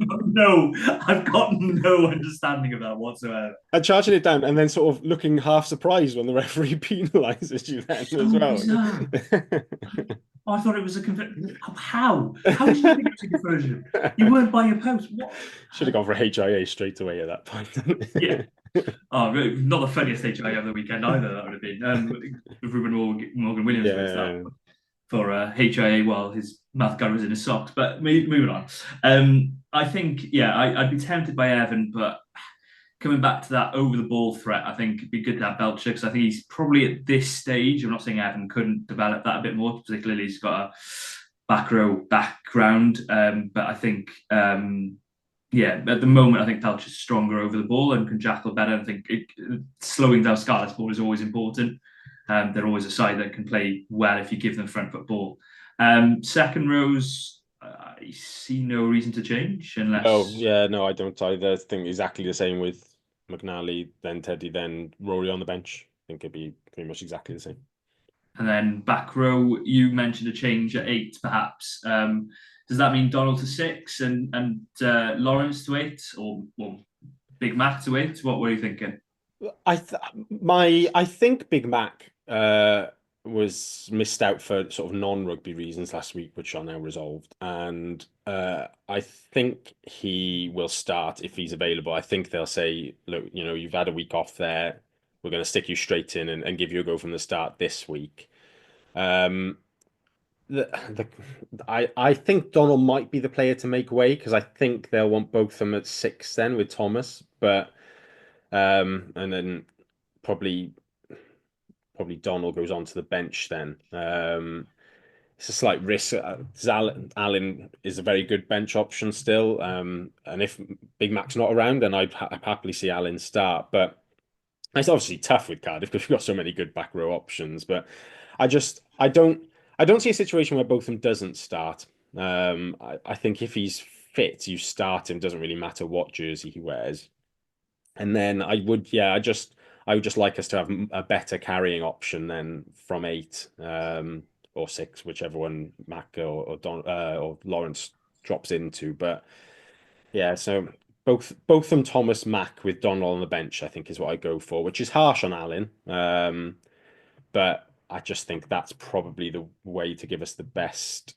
got no understanding of that whatsoever. And charging it down and then sort of looking half surprised when the referee penalises you then as well. I thought it was a conversion. How? How did you think it was a conversion? You weren't by your post. What? Should have gone for HIA straight away at that point. Yeah. Oh, really? Not the funniest HIA of the weekend either. That would have been Ruben Morgan Williams for HIA while his mouth guard was in his socks. But moving on. I think I'd be tempted by Evan, but coming back to that over the ball threat, I think it'd be good to have Belcher, because I think he's probably at this stage. I'm not saying Evan couldn't develop that a bit more, particularly he's got a back row background. But I think, at the moment, I think Belcher's stronger over the ball and can jackal better. I think slowing down Scarlet's ball is always important. They're always a side that can play well if you give them front foot ball. Second rows, I see no reason to change unless. Oh yeah, no, I don't either. I think exactly the same with McNally, then Teddy, then Rory on the bench. I think it'd be pretty much exactly the same. And then back row, you mentioned a change at 8, perhaps. Does that mean Donald to 6 and Lawrence to 8, or Big Mac to 8? What were you thinking? I think Big Mac was missed out for sort of non-rugby reasons last week, which are now resolved. And I think he will start if he's available. I think they'll say, look, you've had a week off there. We're going to stick you straight in and give you a go from the start this week. I think Donald might be the player to make way, because I think they'll want both of them at 6 then with Thomas. But and then probably Donald goes onto the bench then. It's a slight risk. Allen is a very good bench option still. And if Big Mac's not around, then I'd happily see Allen start. But it's obviously tough with Cardiff because we've got so many good back row options. But I don't see a situation where both of them doesn't start. I think if he's fit, you start him. Doesn't really matter what jersey he wears. And then I would just like us to have a better carrying option then from 8 or 6, whichever one Mac or Lawrence drops into. But yeah, so both them Thomas Mac with Donald on the bench, I think is what I go for, which is harsh on Allen. But I just think that's probably the way to give us the best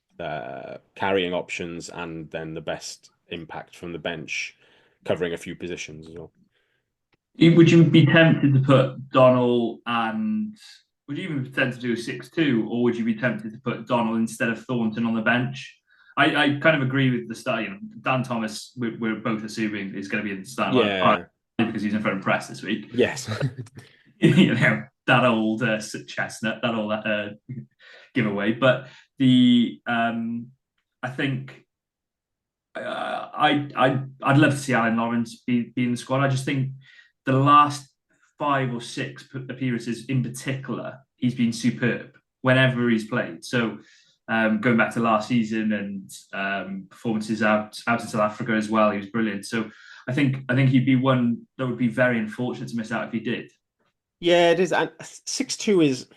carrying options and then the best impact from the bench, covering a few positions as well. Would you be tempted to put Donald and would you even be tempted to do a 6-2, or would you be tempted to put Donald instead of Thornton on the bench? I kind of agree with the start. Dan Thomas, we're both assuming is going to be in the start because he's in front of press this week. Yes. That old chestnut, that old giveaway. But I think I'd love to see Alan Lawrence be in the squad. I just think the last 5 or 6 appearances in particular, he's been superb whenever he's played. So going back to last season and performances out in South Africa as well. He was brilliant. So I think he'd be one that would be very unfortunate to miss out if he did. Yeah, it is. And 6-2 is.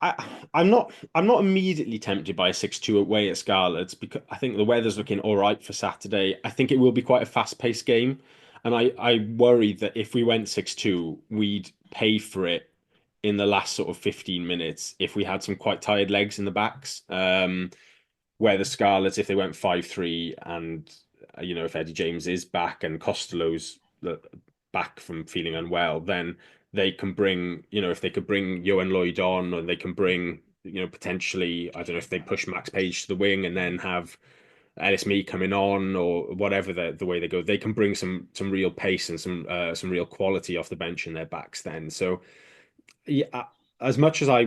I'm not immediately tempted by a 6-2 away at Scarlets because I think the weather's looking all right for Saturday. I think it will be quite a fast-paced game, and I worry that if we went 6-2, we'd pay for it in the last sort of 15 minutes if we had some quite tired legs in the backs. Where the Scarlets, if they went 5-3 and if Eddie James is back and Costello's back from feeling unwell, then they can bring, if they could bring Johan Lloyd on, or they can bring, potentially, I don't know if they push Max Page to the wing and then have Ellis Mee coming on, or whatever the way they go, they can bring some real pace and some real quality off the bench in their backs then. So yeah, as much as I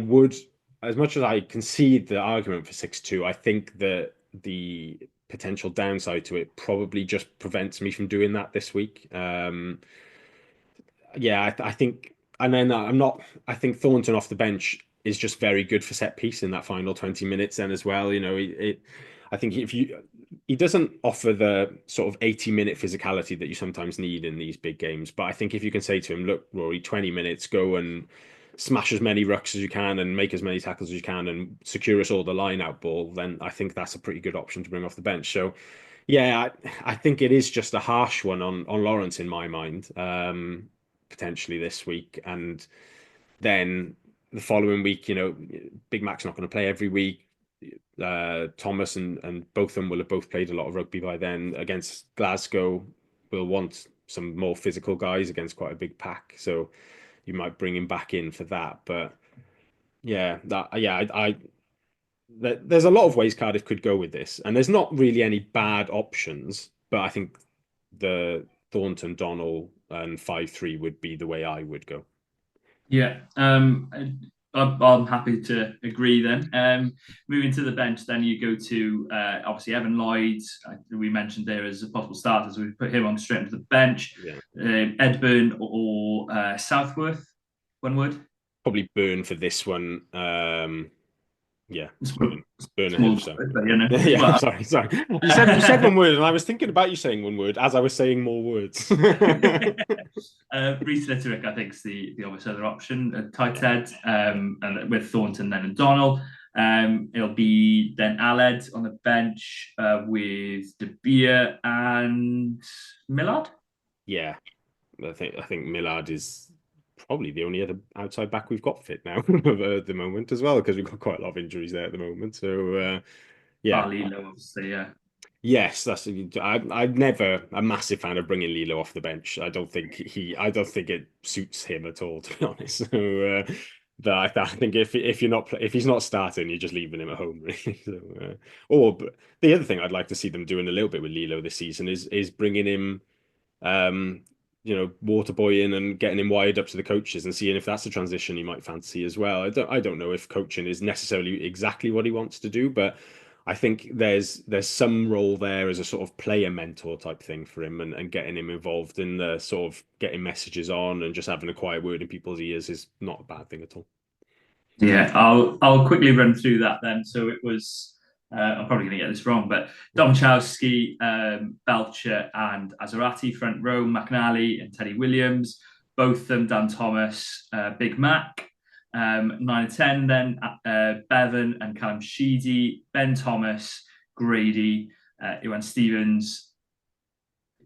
concede the argument for 6-2, I think that the potential downside to it probably just prevents me from doing that this week. I think, and then I think Thornton off the bench is just very good for set piece in that final 20 minutes then as well. I think he doesn't offer the sort of 80-minute physicality that you sometimes need in these big games. But I think if you can say to him, look, Rory, 20 minutes, go and smash as many rucks as you can and make as many tackles as you can and secure us all the line out ball, then I think that's a pretty good option to bring off the bench. So yeah, I think it is just a harsh one on Lawrence in my mind, potentially this week. And then the following week, Big Mac's not going to play every week. Thomas and both of them will have both played a lot of rugby by then. Against Glasgow, we'll want some more physical guys against quite a big pack. So you might bring him back in for that. But yeah, there's a lot of ways Cardiff could go with this, and there's not really any bad options. But I think the Thornton, Donnell, and 5-3 would be the way I would go. Yeah, I'm happy to agree then. Moving to the bench, then you go to obviously Evan Lloyd. We mentioned there as a possible starter, so we put him on straight into the bench. Yeah. Edburn or Southworth, one would? Probably Burn for this one. Yeah, Burn Yeah, well, sorry. You said one word, and I was thinking about you saying one word as I was saying more words. Reece Litterick, I think, is the obvious other option. Tight head, and with Thornton then and Donnell. It'll be then Aled on the bench with De Beer and Millard. Yeah, I think Millard is probably the only other outside back we've got fit now at the moment as well, because we've got quite a lot of injuries there at the moment. So yeah, Lilo, obviously, yeah. Yes, I'm never a massive fan of bringing Lilo off the bench. I don't think it suits him at all, to be honest. So I think if he's not starting, you're just leaving him at home, really. So, but the other thing I'd like to see them doing a little bit with Lilo this season is bringing him, waterboy in and getting him wired up to the coaches and seeing if that's a transition he might fancy as well. I don't know if coaching is necessarily exactly what he wants to do, but I think there's some role there as a sort of player mentor type thing for him, and getting him involved in the sort of getting messages on and just having a quiet word in people's ears is not a bad thing at all. Yeah, I'll quickly run through that then. So it was, I'm probably going to get this wrong, but Domchowski, Belcher and Azarati front row, McNally and Teddy Williams, both of them, Dan Thomas, Big Mac. 9 and 10 then, Bevan and Callum Sheedy, Ben Thomas, Grady, Iwan Stevens,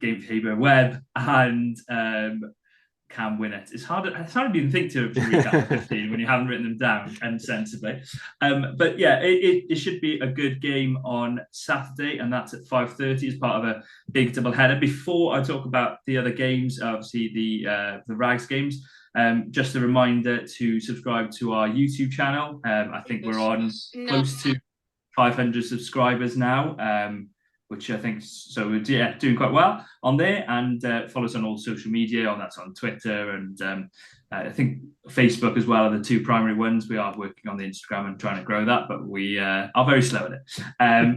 Gabe Haber-Webb, and Cam Winnett. It's hard to even think to recap 15 when you haven't written them down and sensibly. But yeah, it should be a good game on Saturday, and that's at 5:30 as part of a big double header. Before I talk about the other games, obviously the Rags games, just a reminder to subscribe to our YouTube channel. I think we're on close to 500 subscribers now, which I think, so we're doing quite well on there. And follow us on all social media, that's on Twitter and I think Facebook as well are the two primary ones. We are working on the Instagram and trying to grow that, but we are very slow at it.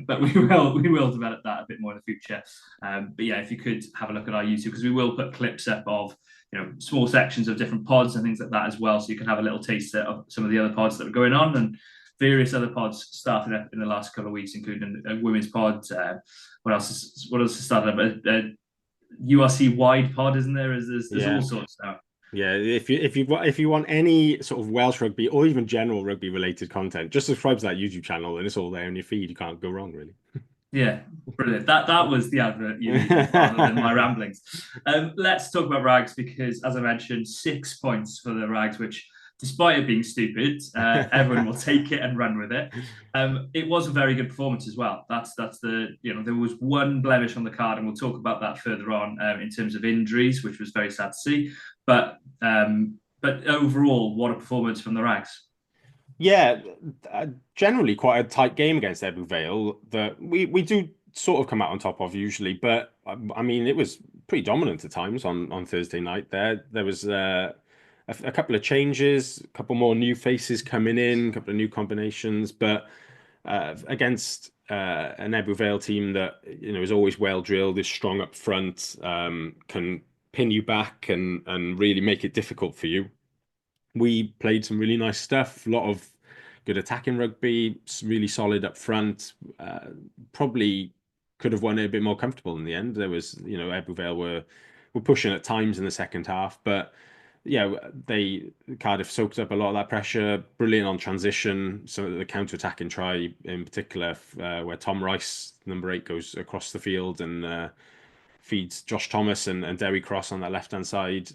But we will develop that a bit more in the future. But yeah, if you could have a look at our YouTube, because we will put clips up of small sections of different pods and things like that as well, so you can have a little taste of some of the other pods that are going on. And various other pods started up in the last couple of weeks, including a women's pod. What else has started up? URC wide pod, isn't there? There's all sorts now. Yeah, if you want any sort of Welsh rugby or even general rugby related content, just subscribe to that YouTube channel and it's all there in your feed. You can't go wrong, really. Yeah, brilliant. That was the advert you needed rather than my ramblings. Let's talk about Rags because, as I mentioned, 6 points for the Rags, which, despite it being stupid, everyone will take it and run with it. It was a very good performance as well. That's there was one blemish on the card, and we'll talk about that further on in terms of injuries, which was very sad to see. But overall, what a performance from the Rags. Yeah, generally quite a tight game against Ebbw Vale that we do sort of come out on top of usually, but I mean it was pretty dominant at times on Thursday night. There was a couple of changes, a couple more new faces coming in, a couple of new combinations, but against an Ebbw Vale team that is always well drilled, is strong up front, can pin you back and really make it difficult for you. We played some really nice stuff, a lot of good attacking rugby, really solid up front. Probably could have won it a bit more comfortable in the end. There was, Ebbw Vale were pushing at times in the second half, but yeah, Cardiff soaked up a lot of that pressure. Brilliant on transition. So the counter-attacking try in particular, where Tom Rice, number 8, goes across the field and feeds Josh Thomas and Derry Cross on that left-hand side,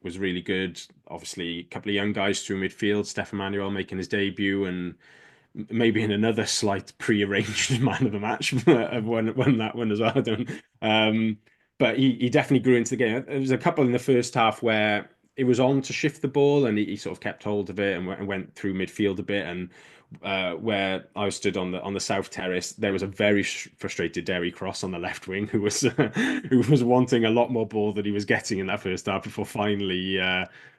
was really good. Obviously, a couple of young guys through midfield, Stefan Manuel making his debut, and maybe in another slight pre-arranged man of the match won that one as well. But he definitely grew into the game. There was a couple in the first half where it was on to shift the ball, and he sort of kept hold of it and went through midfield a bit. And where I stood on the south terrace, there was a very frustrated Derry Cross on the left wing who was wanting a lot more ball than he was getting in that first half before finally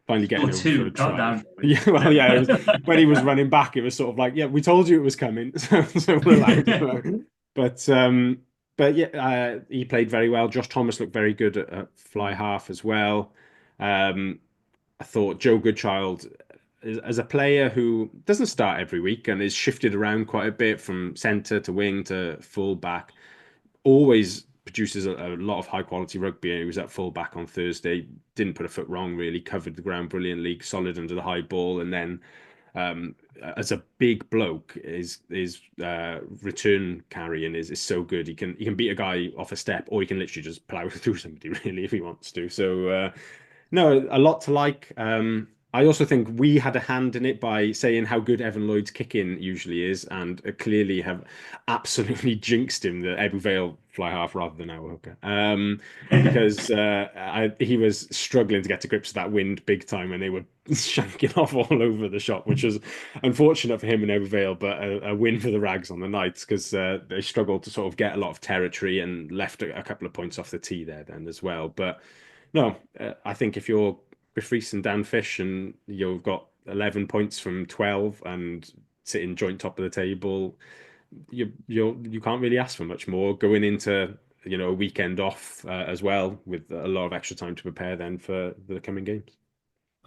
getting over for a try. Yeah, well, yeah. It was, when he was running back, it was sort of like, yeah, we told you it was coming, so relax. But yeah, he played very well. Josh Thomas looked very good at fly half as well. I thought Joe Goodchild, as a player who doesn't start every week and is shifted around quite a bit from centre to wing to full back, always produces a lot of high quality rugby. He was at full back on Thursday, didn't put a foot wrong really, covered the ground brilliantly, solid under the high ball, and then as a big bloke, his return carrying is so good. He can beat a guy off a step, or he can literally just plough through somebody really if he wants to. So no, a lot to like. I also think we had a hand in it by saying how good Evan Lloyd's kicking usually is, and clearly have absolutely jinxed him, the Ebbw Vale fly half rather than our hooker. Because he was struggling to get to grips with that wind big time, and they were shanking off all over the shop, which was unfortunate for him in Ebbw Vale, but a win for the Rags on the night, because they struggled to sort of get a lot of territory and left a couple of points off the tee there then as well. But no, I think if you're Chris Rees and Dan Fish and you've got 11 points from 12 and sitting joint top of the table, you can't really ask for much more going into a weekend off as well, with a lot of extra time to prepare then for the coming games.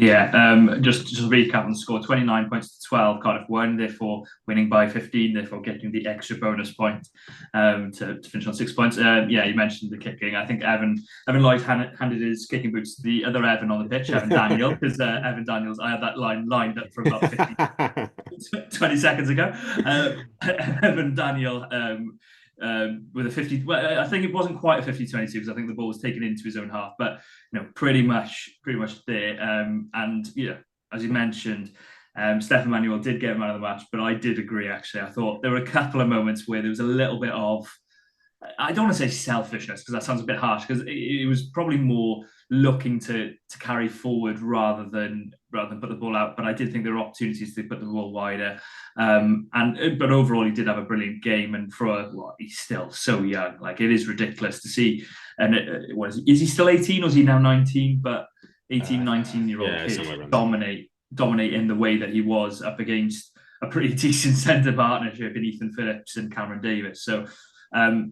Yeah, just to recap on the score: 29 points to 12. Cardiff won, therefore winning by 15, therefore getting the extra bonus point to finish on 6 points. Yeah, you mentioned the kicking. I think Evan Lloyd handed his kicking boots to the other Evan on the pitch, Evan Daniel, because Evan Daniels, I had that line lined up for about 20 seconds ago. Evan Daniel with a 50. Well, I think it wasn't quite a 50-22 because I think the ball was taken into his own half, but pretty much there. And as you mentioned, Stefan Manuel did get him out of the match, but I did agree. Actually, I thought there were a couple of moments where there was a little bit of, I don't want to say selfishness because that sounds a bit harsh, because it was probably more looking to carry forward rather than put the ball out. But I did think there were opportunities to put the ball wider. But overall, he did have a brilliant game. And he's still so young. Like, it is ridiculous to see. And is he still 18 or is he now 19? But 18, 19-year-old kids dominate in the way that he was up against a pretty decent centre partnership in Ethan Phillips and Cameron Davis. So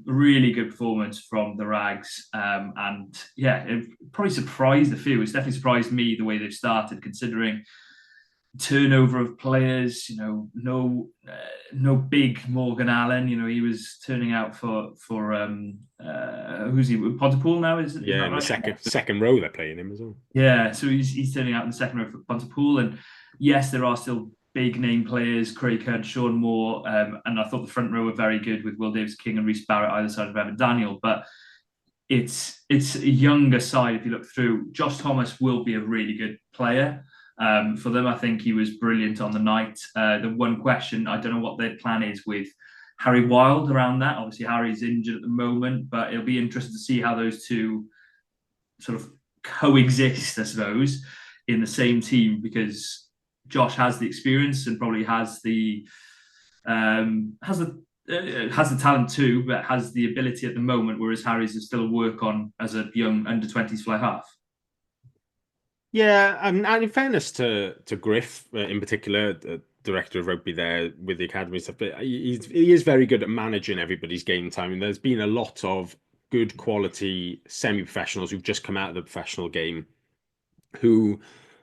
really good performance from the Rags, and yeah, it probably surprised a few. It's definitely surprised me the way they've started, considering turnover of players. No big Morgan Allen. He was turning out for who's he? Pontypool now, is Yeah, that in right? the second row they're playing him as well. Yeah, so he's turning out in the second row for Pontypool, and yes, there are still big name players: Craig Hunt, Sean Moore, and I thought the front row were very good with Will Davis-King and Reece Barrett either side of Evan Daniel, but it's a younger side if you look through. Josh Thomas will be a really good player. For them, I think he was brilliant on the night. The one question, I don't know what their plan is with Harry Wild around that. Obviously, Harry's injured at the moment, but it'll be interesting to see how those two sort of coexist, I suppose, in the same team, because Josh has the experience and probably has the talent too, but has the ability at the moment, whereas Harry's is still a work on as a young under-20s fly half. Yeah, and in fairness to Griff in particular, the director of rugby there with the academy stuff, but he is very good at managing everybody's game time. And there's been a lot of good quality semi-professionals who've just come out of the professional game who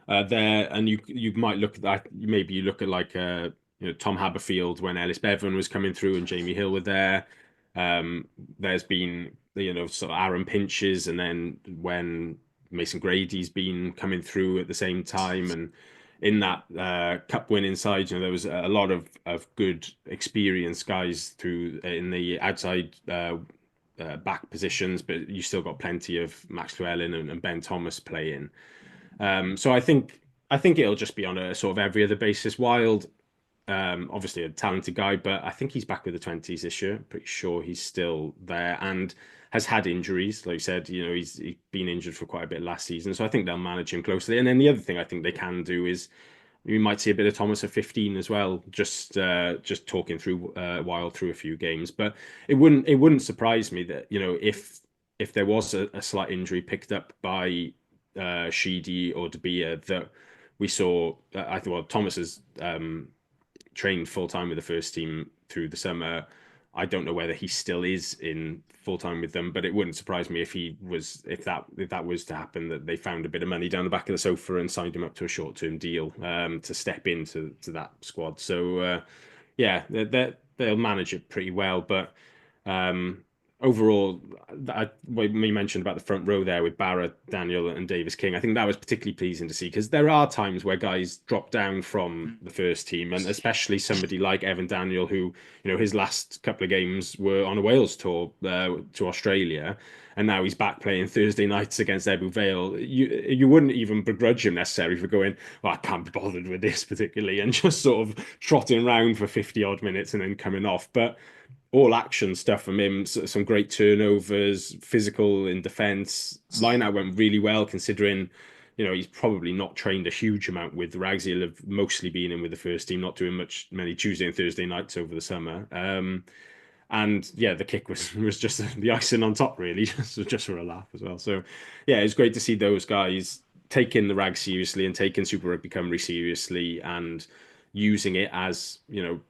there, and you might look at that. Maybe you look at like Tom Haberfield when Ellis Bevan was coming through and Jamie Hill were there. There's been sort of Aaron Pinches, and then when Mason Grady's been coming through at the same time, and in that cup winning side, there was a lot of good experienced guys through in the outside back positions, but you still got plenty of Max Llewellyn and Ben Thomas playing. So I think it'll just be on a sort of every other basis. Wild, obviously a talented guy, but I think he's back with the 20s this year. Pretty sure he's still there and has had injuries. Like you said, he's been injured for quite a bit last season. So I think they'll manage him closely. And then the other thing I think they can do is we might see a bit of Thomas at 15 as well, just talking through Wild through a few games. But it wouldn't surprise me that if there was a slight injury picked up by Sheedy or Dabia, that we saw. I thought Thomas has trained full time with the first team through the summer. I don't know whether he still is in full time with them, but it wouldn't surprise me if that was to happen, that they found a bit of money down the back of the sofa and signed him up to a short term deal to step into that squad. So they'll manage it pretty well, but overall, we mentioned about the front row there with Barrett, Daniel, and Davis-King. I think that was particularly pleasing to see, because there are times where guys drop down from the first team, and especially somebody like Evan Daniel, who his last couple of games were on a Wales tour to Australia, and now he's back playing Thursday nights against Ebbw Vale. You wouldn't even begrudge him necessarily for going, well, I can't be bothered with this particularly, and just sort of trotting around for 50 odd minutes and then coming off. But all action stuff from him, some great turnovers, physical in defence. Line-out went really well, considering he's probably not trained a huge amount with the Rags. He'll have mostly been in with the first team, not doing many Tuesday and Thursday nights over the summer. And yeah, the kick was just the icing on top, really, just for a laugh as well. So yeah, it's great to see those guys taking the Rags seriously and taking Super Rugby Cymru seriously, and using it as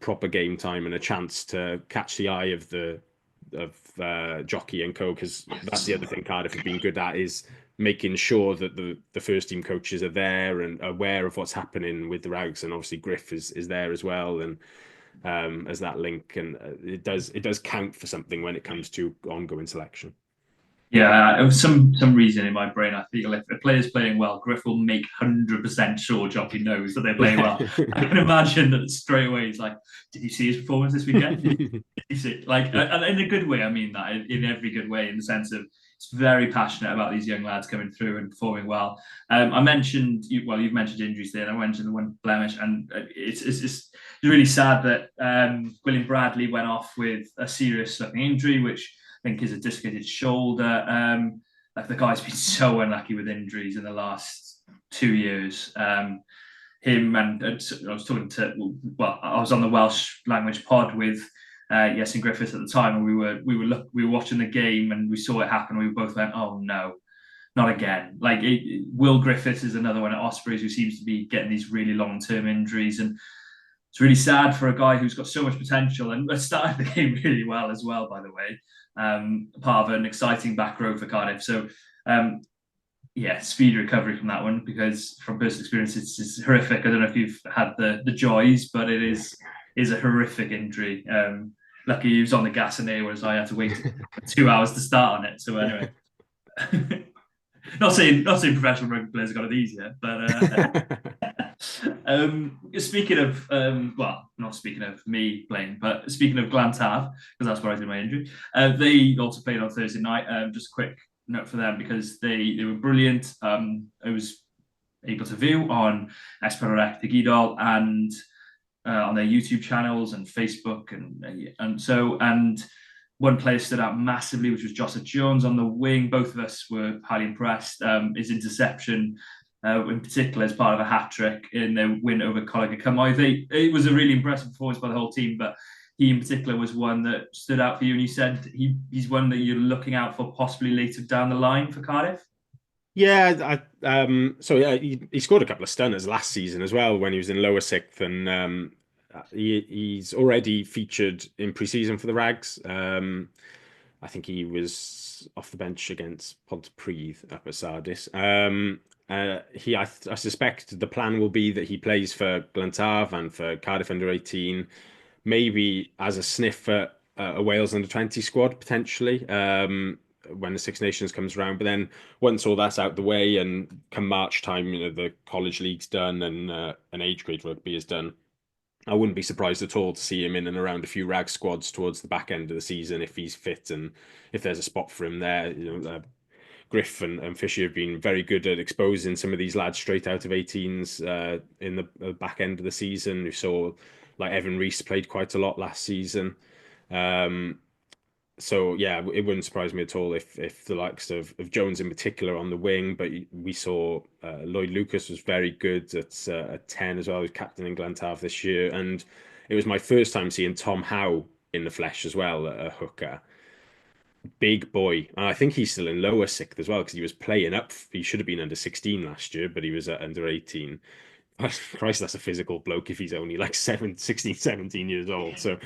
proper game time and a chance to catch the eye of Jockey and co, because that's the other thing Cardiff have been good at, is making sure that the first team coaches are there and aware of what's happening with the Rags, and obviously Griff is there as well, and as that link, and it does count for something when it comes to ongoing selection. Yeah, some reason in my brain, I feel if a player's playing well, Griff will make 100% sure Jockey knows that they're playing well. I can imagine that straight away he's like, did you see his performance this weekend? Did you see? Like, and in a good way, I mean that, in every good way, in the sense of it's very passionate about these young lads coming through and performing well. I mentioned, you've mentioned injuries there, and I mentioned the one blemish, and it's really sad that William Bradley went off with a serious looking injury, which I think is a dislocated shoulder. Like, the guy's been so unlucky with injuries in the last 2 years. Him and I was talking to, I was on the Welsh language pod with Iestyn Griffiths at the time, and we were watching the game and we saw it happen. We both went, oh no, not again. Like, Will Griffiths is another one at Ospreys who seems to be getting these really long-term injuries, and it's really sad for a guy who's got so much potential and started the game really well as well, by the way. Part of an exciting back row for Cardiff. So yeah, speed recovery from that one, because from personal experience, it's horrific. I don't know if you've had the joys, but it is a horrific injury. Lucky he was on the gas and there, whereas I had to wait 2 hours to start on it. So anyway, not saying professional rugby players have got it easier, but speaking of well, not speaking of me playing, but speaking of Glantaf, because that's where I did my injury. They also played on Thursday night. Just a quick note for them, because they were brilliant. I was able to view on Esparrec Digidol and on their YouTube channels and Facebook, and one player stood out massively, which was Joseph Jones on the wing. Both of us were highly impressed. His interception, in particular, as part of a hat trick in their win over Coleg Cymoedd. It was a really impressive performance by the whole team, but he in particular was one that stood out for you, and you said he's one that you're looking out for possibly later down the line for Cardiff. Yeah, he scored a couple of stunners last season as well when he was in lower sixth, and he's already featured in pre-season for the Rags. I think he was off the bench against Pontypridd up at Sardis. I suspect the plan will be that he plays for Glantaf and for Cardiff under-18, maybe as a sniff at a Wales under-20 squad potentially, when the Six Nations comes around. But then once all that's out the way and come March time, the college league's done and an age grade rugby is done, I wouldn't be surprised at all to see him in and around a few rag squads towards the back end of the season if he's fit and if there's a spot for him there. Griff and Fisher have been very good at exposing some of these lads straight out of 18s in the back end of the season. We saw like Evan Rees played quite a lot last season. So yeah, it wouldn't surprise me at all if the likes of Jones in particular on the wing, but we saw Lloyd Lucas was very good at 10 as well. He was captain in Glantaf this year, and it was my first time seeing Tom Howe in the flesh as well, a hooker. Big boy, and I think he's still in lower sixth as well because he was playing up. He should have been under 16 last year, but he was at under 18. Christ, that's a physical bloke if he's only like 16, 17 years old. So,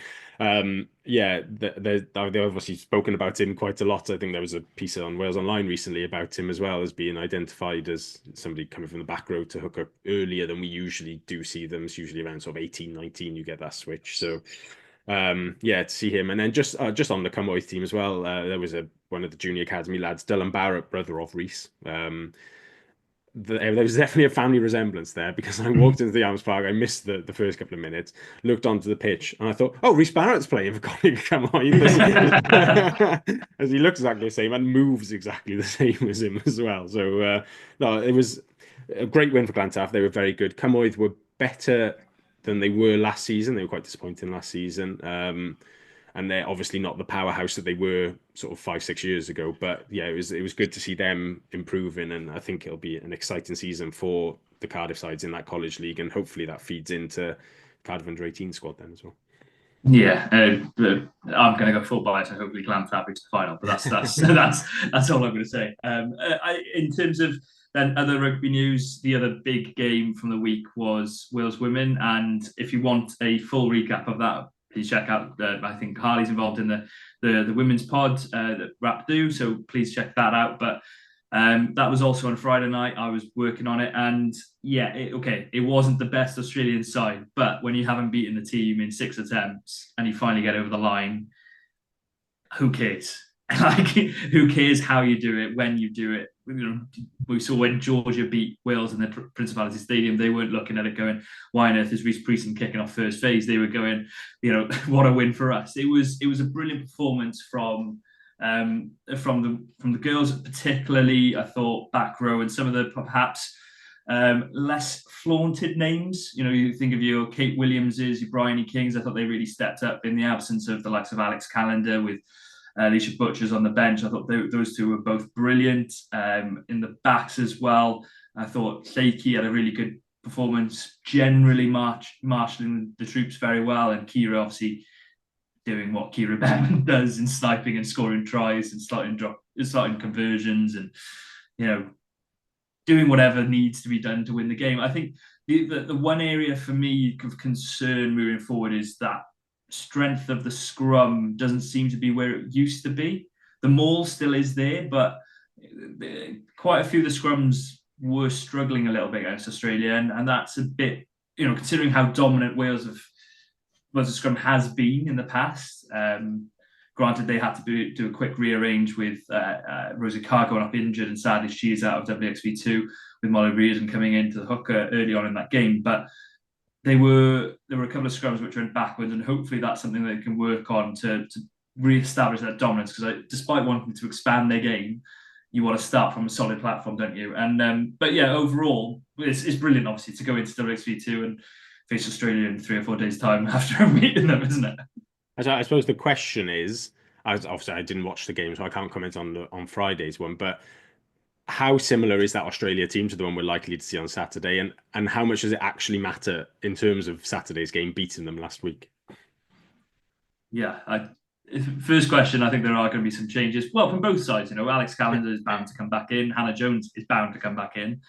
yeah, they've obviously spoken about him quite a lot. I think there was a piece on Wales Online recently about him as well as being identified as somebody coming from the back row to hook up earlier than we usually do see them. It's usually around sort of 18, 19, you get that switch. So, yeah, to see him. And then just on the Cymoedd team as well, there was one of the junior academy lads, Dylan Barrett, brother of Rees. There was definitely a family resemblance there because I walked into the Arms Park, I missed the first couple of minutes, looked onto the pitch, and I thought, oh, Rees Barrett's playing for Coleg Cymoedd. As he looks exactly the same and moves exactly the same as him as well. So, no, it was a great win for Glantaf. They were very good. Cymoedd were better than they were last season. They were quite disappointing last season. And they're obviously not the powerhouse that they were sort of 5-6 years ago. But yeah, it was good to see them improving, and I think it'll be an exciting season for the Cardiff sides in that college league, and hopefully that feeds into Cardiff under-18 squad then as well. Yeah, I'm going to go full bias and hopefully Glantaf to the final, but that's all I'm going to say. In terms of then other rugby news, the other big game from the week was Wales Women, and if you want a full recap of that, please check out. I think Harley's involved in the women's pod that Rap do, so please check that out. But that was also on Friday night. I was working on it, and yeah, it wasn't the best Australian side, but when you haven't beaten the team in 6 attempts and you finally get over the line, who cares? Like, who cares how you do it, when you do it? We saw when Georgia beat Wales in the Principality Stadium, they weren't looking at it going, why on earth is Reece Prieston kicking off first phase? They were going, what a win for us. It was a brilliant performance from the girls, particularly I thought back row and some of the perhaps less flaunted names. You think of your Kate Williamses, your Bryony Kings. I thought they really stepped up in the absence of the likes of Alex Callender with Alicia Butcher's on the bench. I thought those two were both brilliant. In the backs as well, I thought Shaky had a really good performance, generally marshalling the troops very well, and Kira obviously doing what Kira Behrman does in sniping and scoring tries and starting conversions and doing whatever needs to be done to win the game. I think the one area for me of concern moving forward is that strength of the scrum doesn't seem to be where it used to be. The maul still is there, but quite a few of the scrums were struggling a little bit against Australia, and that's a bit, considering how dominant Wales the scrum has been in the past. Granted, they had to do a quick rearrange with Rosie Carr going up injured, and sadly she is out of WXV2 with Molly Reardon coming into the hooker early on in that game. But there were a couple of scrums which went backwards, and hopefully that's something they can work on to re-establish that dominance. Because despite wanting to expand their game, you want to start from a solid platform, don't you? And but yeah, overall, it's brilliant, obviously, to go into WXV2 and face Australia in 3 or 4 days' time after meeting them, isn't it? I suppose the question is, obviously I didn't watch the game, so I can't comment on Friday's one, but how similar is that Australia team to the one we're likely to see on Saturday, and how much does it actually matter in terms of Saturday's game beating them last week? Yeah, first question, I think there are going to be some changes. Well, from both sides, Alex Callender is bound to come back in. Hannah Jones is bound to come back in.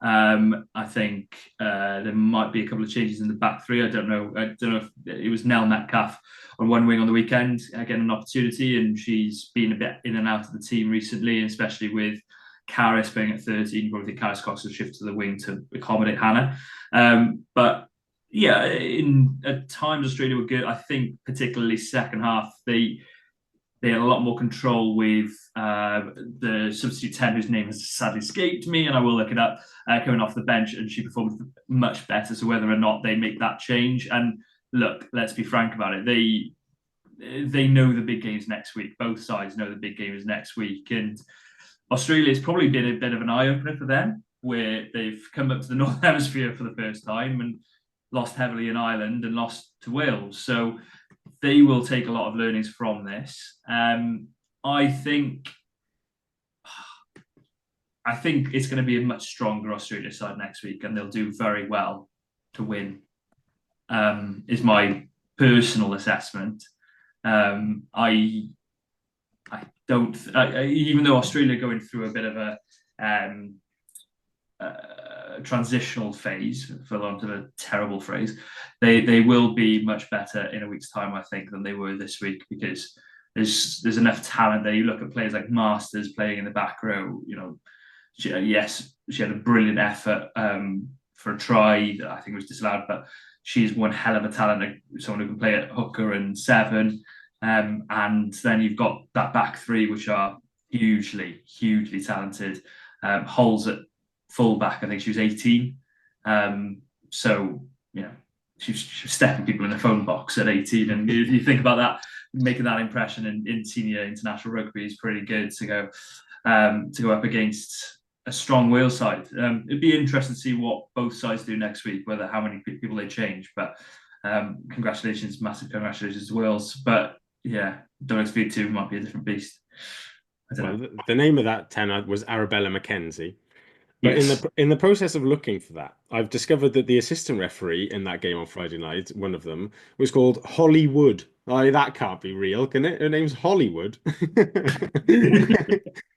I think there might be a couple of changes in the back three. I don't know if it was Nell Metcalf on one wing on the weekend, getting an opportunity, and she's been a bit in and out of the team recently, especially with Caris playing at 13. You probably think Caris Cox will shift to the wing to accommodate Hannah. But yeah, at times Australia were good. I think particularly second half, they had a lot more control with the substitute 10, whose name has sadly escaped me, and I will look it up, coming off the bench, and she performed much better. So whether or not they make that change, and look, let's be frank about it, they know the big games next week. Both sides know the big game is next week, and Australia's probably been a bit of an eye-opener for them, where they've come up to the Northern Hemisphere for the first time and lost heavily in Ireland and lost to Wales. So they will take a lot of learnings from this. I think it's going to be a much stronger Australia side next week, and they'll do very well to win, is my personal assessment. I don't, even though Australia are going through a bit of a transitional phase, for want of a terrible phrase, they will be much better in a week's time, I think, than they were this week, because there's enough talent there. You look at players like Masters playing in the back row. She had a brilliant effort for a try that I think was disallowed, but she's one hell of a talent, like someone who can play at hooker and 7. And then you've got that back three, which are hugely talented. Holes at fullback, I think she was 18. So, she was stepping people in the phone box at 18. And you think about that, making that impression in senior international rugby is pretty good to go up against a strong Wales side. It'd be interesting to see what both sides do next week, how many people they change. But massive congratulations to Wales. But yeah, WXV2 might be a different beast. The name of that 10 was Arabella McKenzie. But yes. in the process of looking for that, I've discovered that the assistant referee in that game on Friday night, one of them, was called Hollywood. That can't be real, can it? Her name's Hollywood.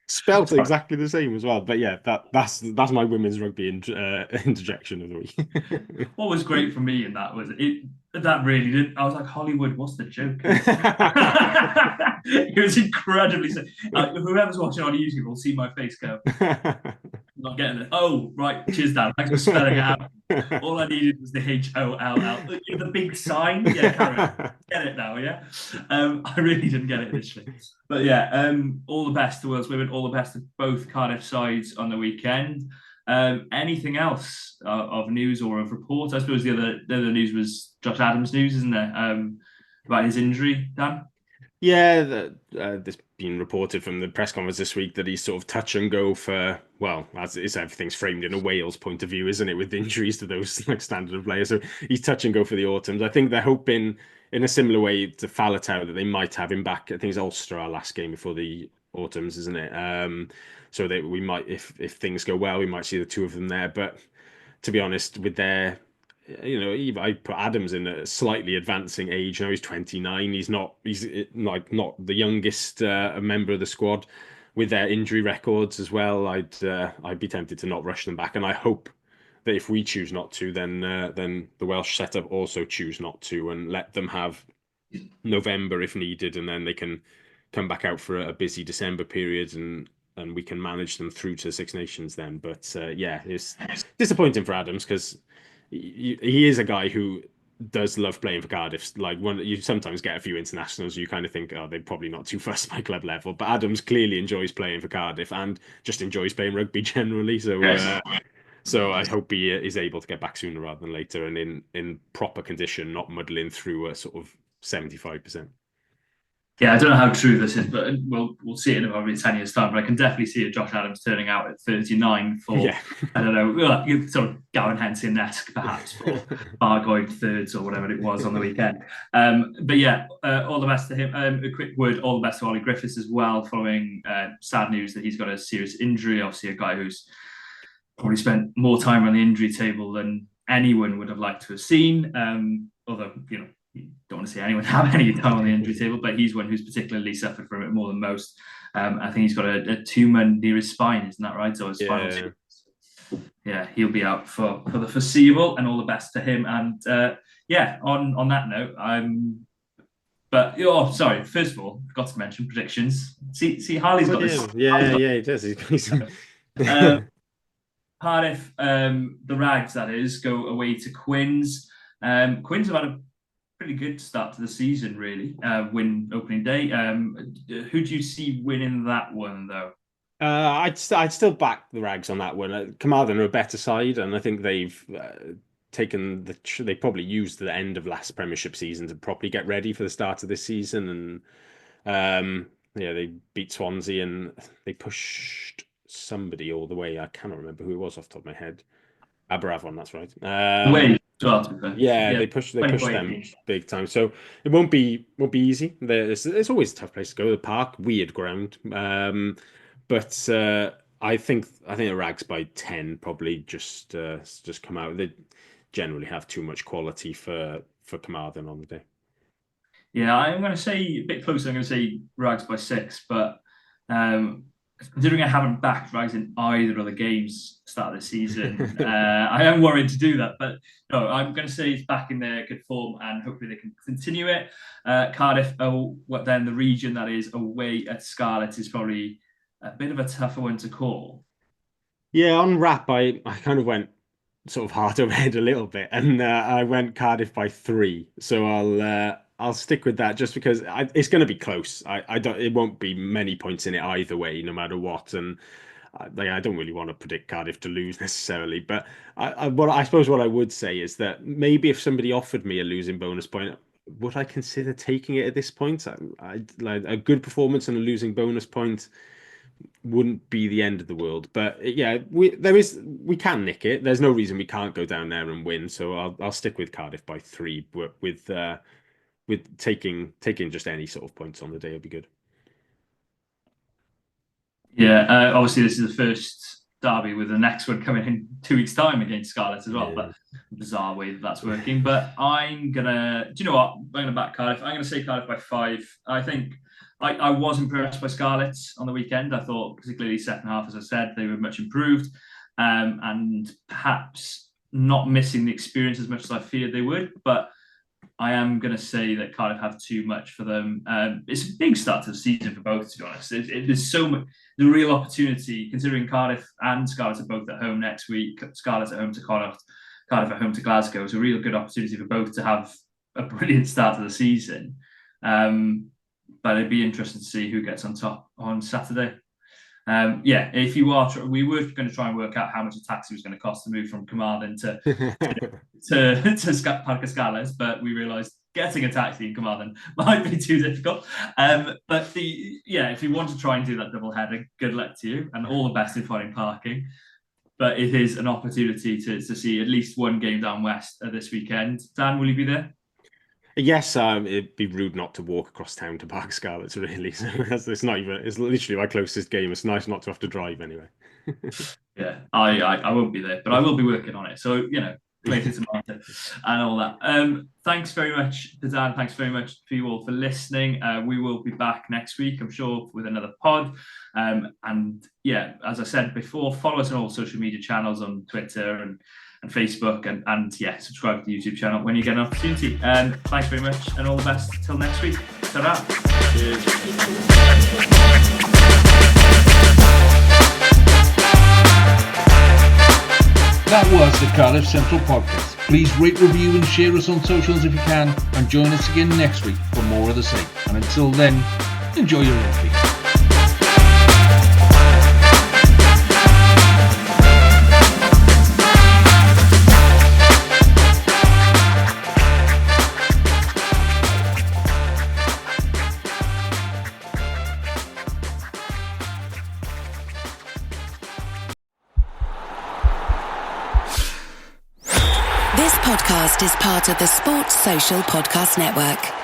Spelt exactly the same as well. But yeah, that's my women's rugby interjection of the week. What was great for me in that was that really didn't. I was like, Hollywood, what's the joke? It was incredibly. Whoever's watching on YouTube will see my face go. Not getting it. Oh, right. Cheers, Dan. Thanks for spelling it out. All I needed was the HOLL. The big sign. Yeah, Karen. Get it now, yeah? I really didn't get it initially. But yeah, all the best to Wales women. All the best to both Cardiff sides on the weekend. Anything else of news or of report? I suppose the other news was Josh Adams' news, isn't there? About his injury, Dan? Yeah, there's been reported from the press conference this week that he's sort of touch and go for, well, as is, everything's framed in a Wales point of view, isn't it, with injuries to those standard of players. So he's touch and go for the autumns. I think they're hoping, in a similar way to Faletau, that they might have him back. I think it's Ulster our last game before the autumns, isn't it? So that we might, if things go well, we might see the two of them there. But to be honest, with their, I put Adams in a slightly advancing age. Now he's 29. He's not the youngest member of the squad. With their injury records as well, I'd be tempted to not rush them back. And I hope that if we choose not to, then the Welsh setup also choose not to, and let them have November if needed, and then they can come back out for a busy December period and and we can manage them through to the Six Nations then. But it's disappointing for Adams because he is a guy who does love playing for Cardiff. Like, when you sometimes get a few internationals, you kind of think, oh, they're probably not too fussed by club level. But Adams clearly enjoys playing for Cardiff and just enjoys playing rugby generally. So, so I hope he is able to get back sooner rather than later and in proper condition, not muddling through a sort of 75%. Yeah, I don't know how true this is, but we'll see it in probably 10 years' time. But I can definitely see a Josh Adams turning out at 39 for, I don't know, sort of Gavin Henson-esque perhaps, for Bargoed thirds or whatever it was on the weekend. But yeah, all the best to him. A quick word, all the best to Ollie Griffiths as well, following sad news that he's got a serious injury. Obviously, a guy who's probably spent more time on the injury table than anyone would have liked to have seen. Although, you don't want to see anyone have any time on the injury table, but he's one who's particularly suffered from it more than most. I think he's got a tumor near his spine, isn't that right? So his spinal tumor. Yeah, he'll be out for the foreseeable, and all the best to him. And on that note, sorry. First of all, forgot to mention predictions. See, Harley's got this. Yeah, he does. He's Cardiff, the Rags, that is, go away to Quins. Quins have had a pretty good start to the season, really. Win opening day. Who do you see winning that one, though? I'd still back the Rags on that one. Carmarthen are a better side, and I think they've they probably used the end of last Premiership season to properly get ready for the start of this season, and they beat Swansea and they pushed somebody all the way. I cannot remember who it was off the top of my head. Aberavon, that's right. They pushed them big time. So it won't be easy. It's always a tough place to go. The Park, weird ground. But I think the Rags by 10 probably just come out. They generally have too much quality for Carmarthen on the day. Yeah, I'm going to say a bit closer. I'm going to say Rags by 6, but considering I haven't backed Rags in either of the games start of the season, I am worried to do that. But no, I'm going to say it's back in their good form, and hopefully they can continue it. Cardiff, then the region that is away at Scarlets is probably a bit of a tougher one to call. Yeah, on wrap, I kind of went sort of heart over head a little bit, and I went Cardiff by 3. So I'll stick with that just because it's going to be close. It won't be many points in it either way, no matter what. And I don't really want to predict Cardiff to lose necessarily, but I suppose what I would say is that maybe if somebody offered me a losing bonus point, would I consider taking it at this point? Like a good performance and a losing bonus point wouldn't be the end of the world. But yeah, we can nick it. There's no reason we can't go down there and win. So I'll stick with Cardiff by 3 with taking just any sort of points on the day would be good. Yeah, obviously this is the first derby with the next one coming in 2 weeks' time against Scarlets as well. Yeah. But bizarre way that's working. But I'm gonna, do you know what? I'm gonna back Cardiff. I'm gonna say Cardiff by 5. I think I was impressed by Scarlets on the weekend. I thought, particularly second half, as I said, they were much improved, and perhaps not missing the experience as much as I feared they would. But I am going to say that Cardiff have too much for them. It's a big start to the season for both, to be honest. There's so much, the real opportunity, considering Cardiff and Scarlets are both at home next week. Scarlets at home to Connacht, Cardiff at home to Glasgow. It's a real good opportunity for both to have a brilliant start to the season. But it'd be interesting to see who gets on top on Saturday. If you are, we were going to try and work out how much a taxi was going to cost to move from Carmarthen to Parc Scarlets, but we realised getting a taxi in Carmarthen might be too difficult. But if you want to try and do that double header, good luck to you, and all the best in finding parking. But it is an opportunity to see at least one game down west this weekend. Dan, will you be there? Yes, it'd be rude not to walk across town to Parc Scarlets, really. So it's literally my closest game. It's nice not to have to drive anyway. Yeah, I won't be there, but I will be working on it. So, later tonight and all that. Thanks very much to Dan. Thanks very much for you all for listening. We will be back next week, I'm sure, with another pod. As I said before, follow us on all social media channels on Twitter and Facebook, and subscribe to the YouTube channel when you get an opportunity. Thanks very much, and all the best till next week. Ta-ra. Cheers. That was the Cardiff Central podcast. Please rate, review and share us on socials if you can, and join us again next week for more of the same. And until then, enjoy your rugby. This podcast is part of the Sports Social Podcast Network.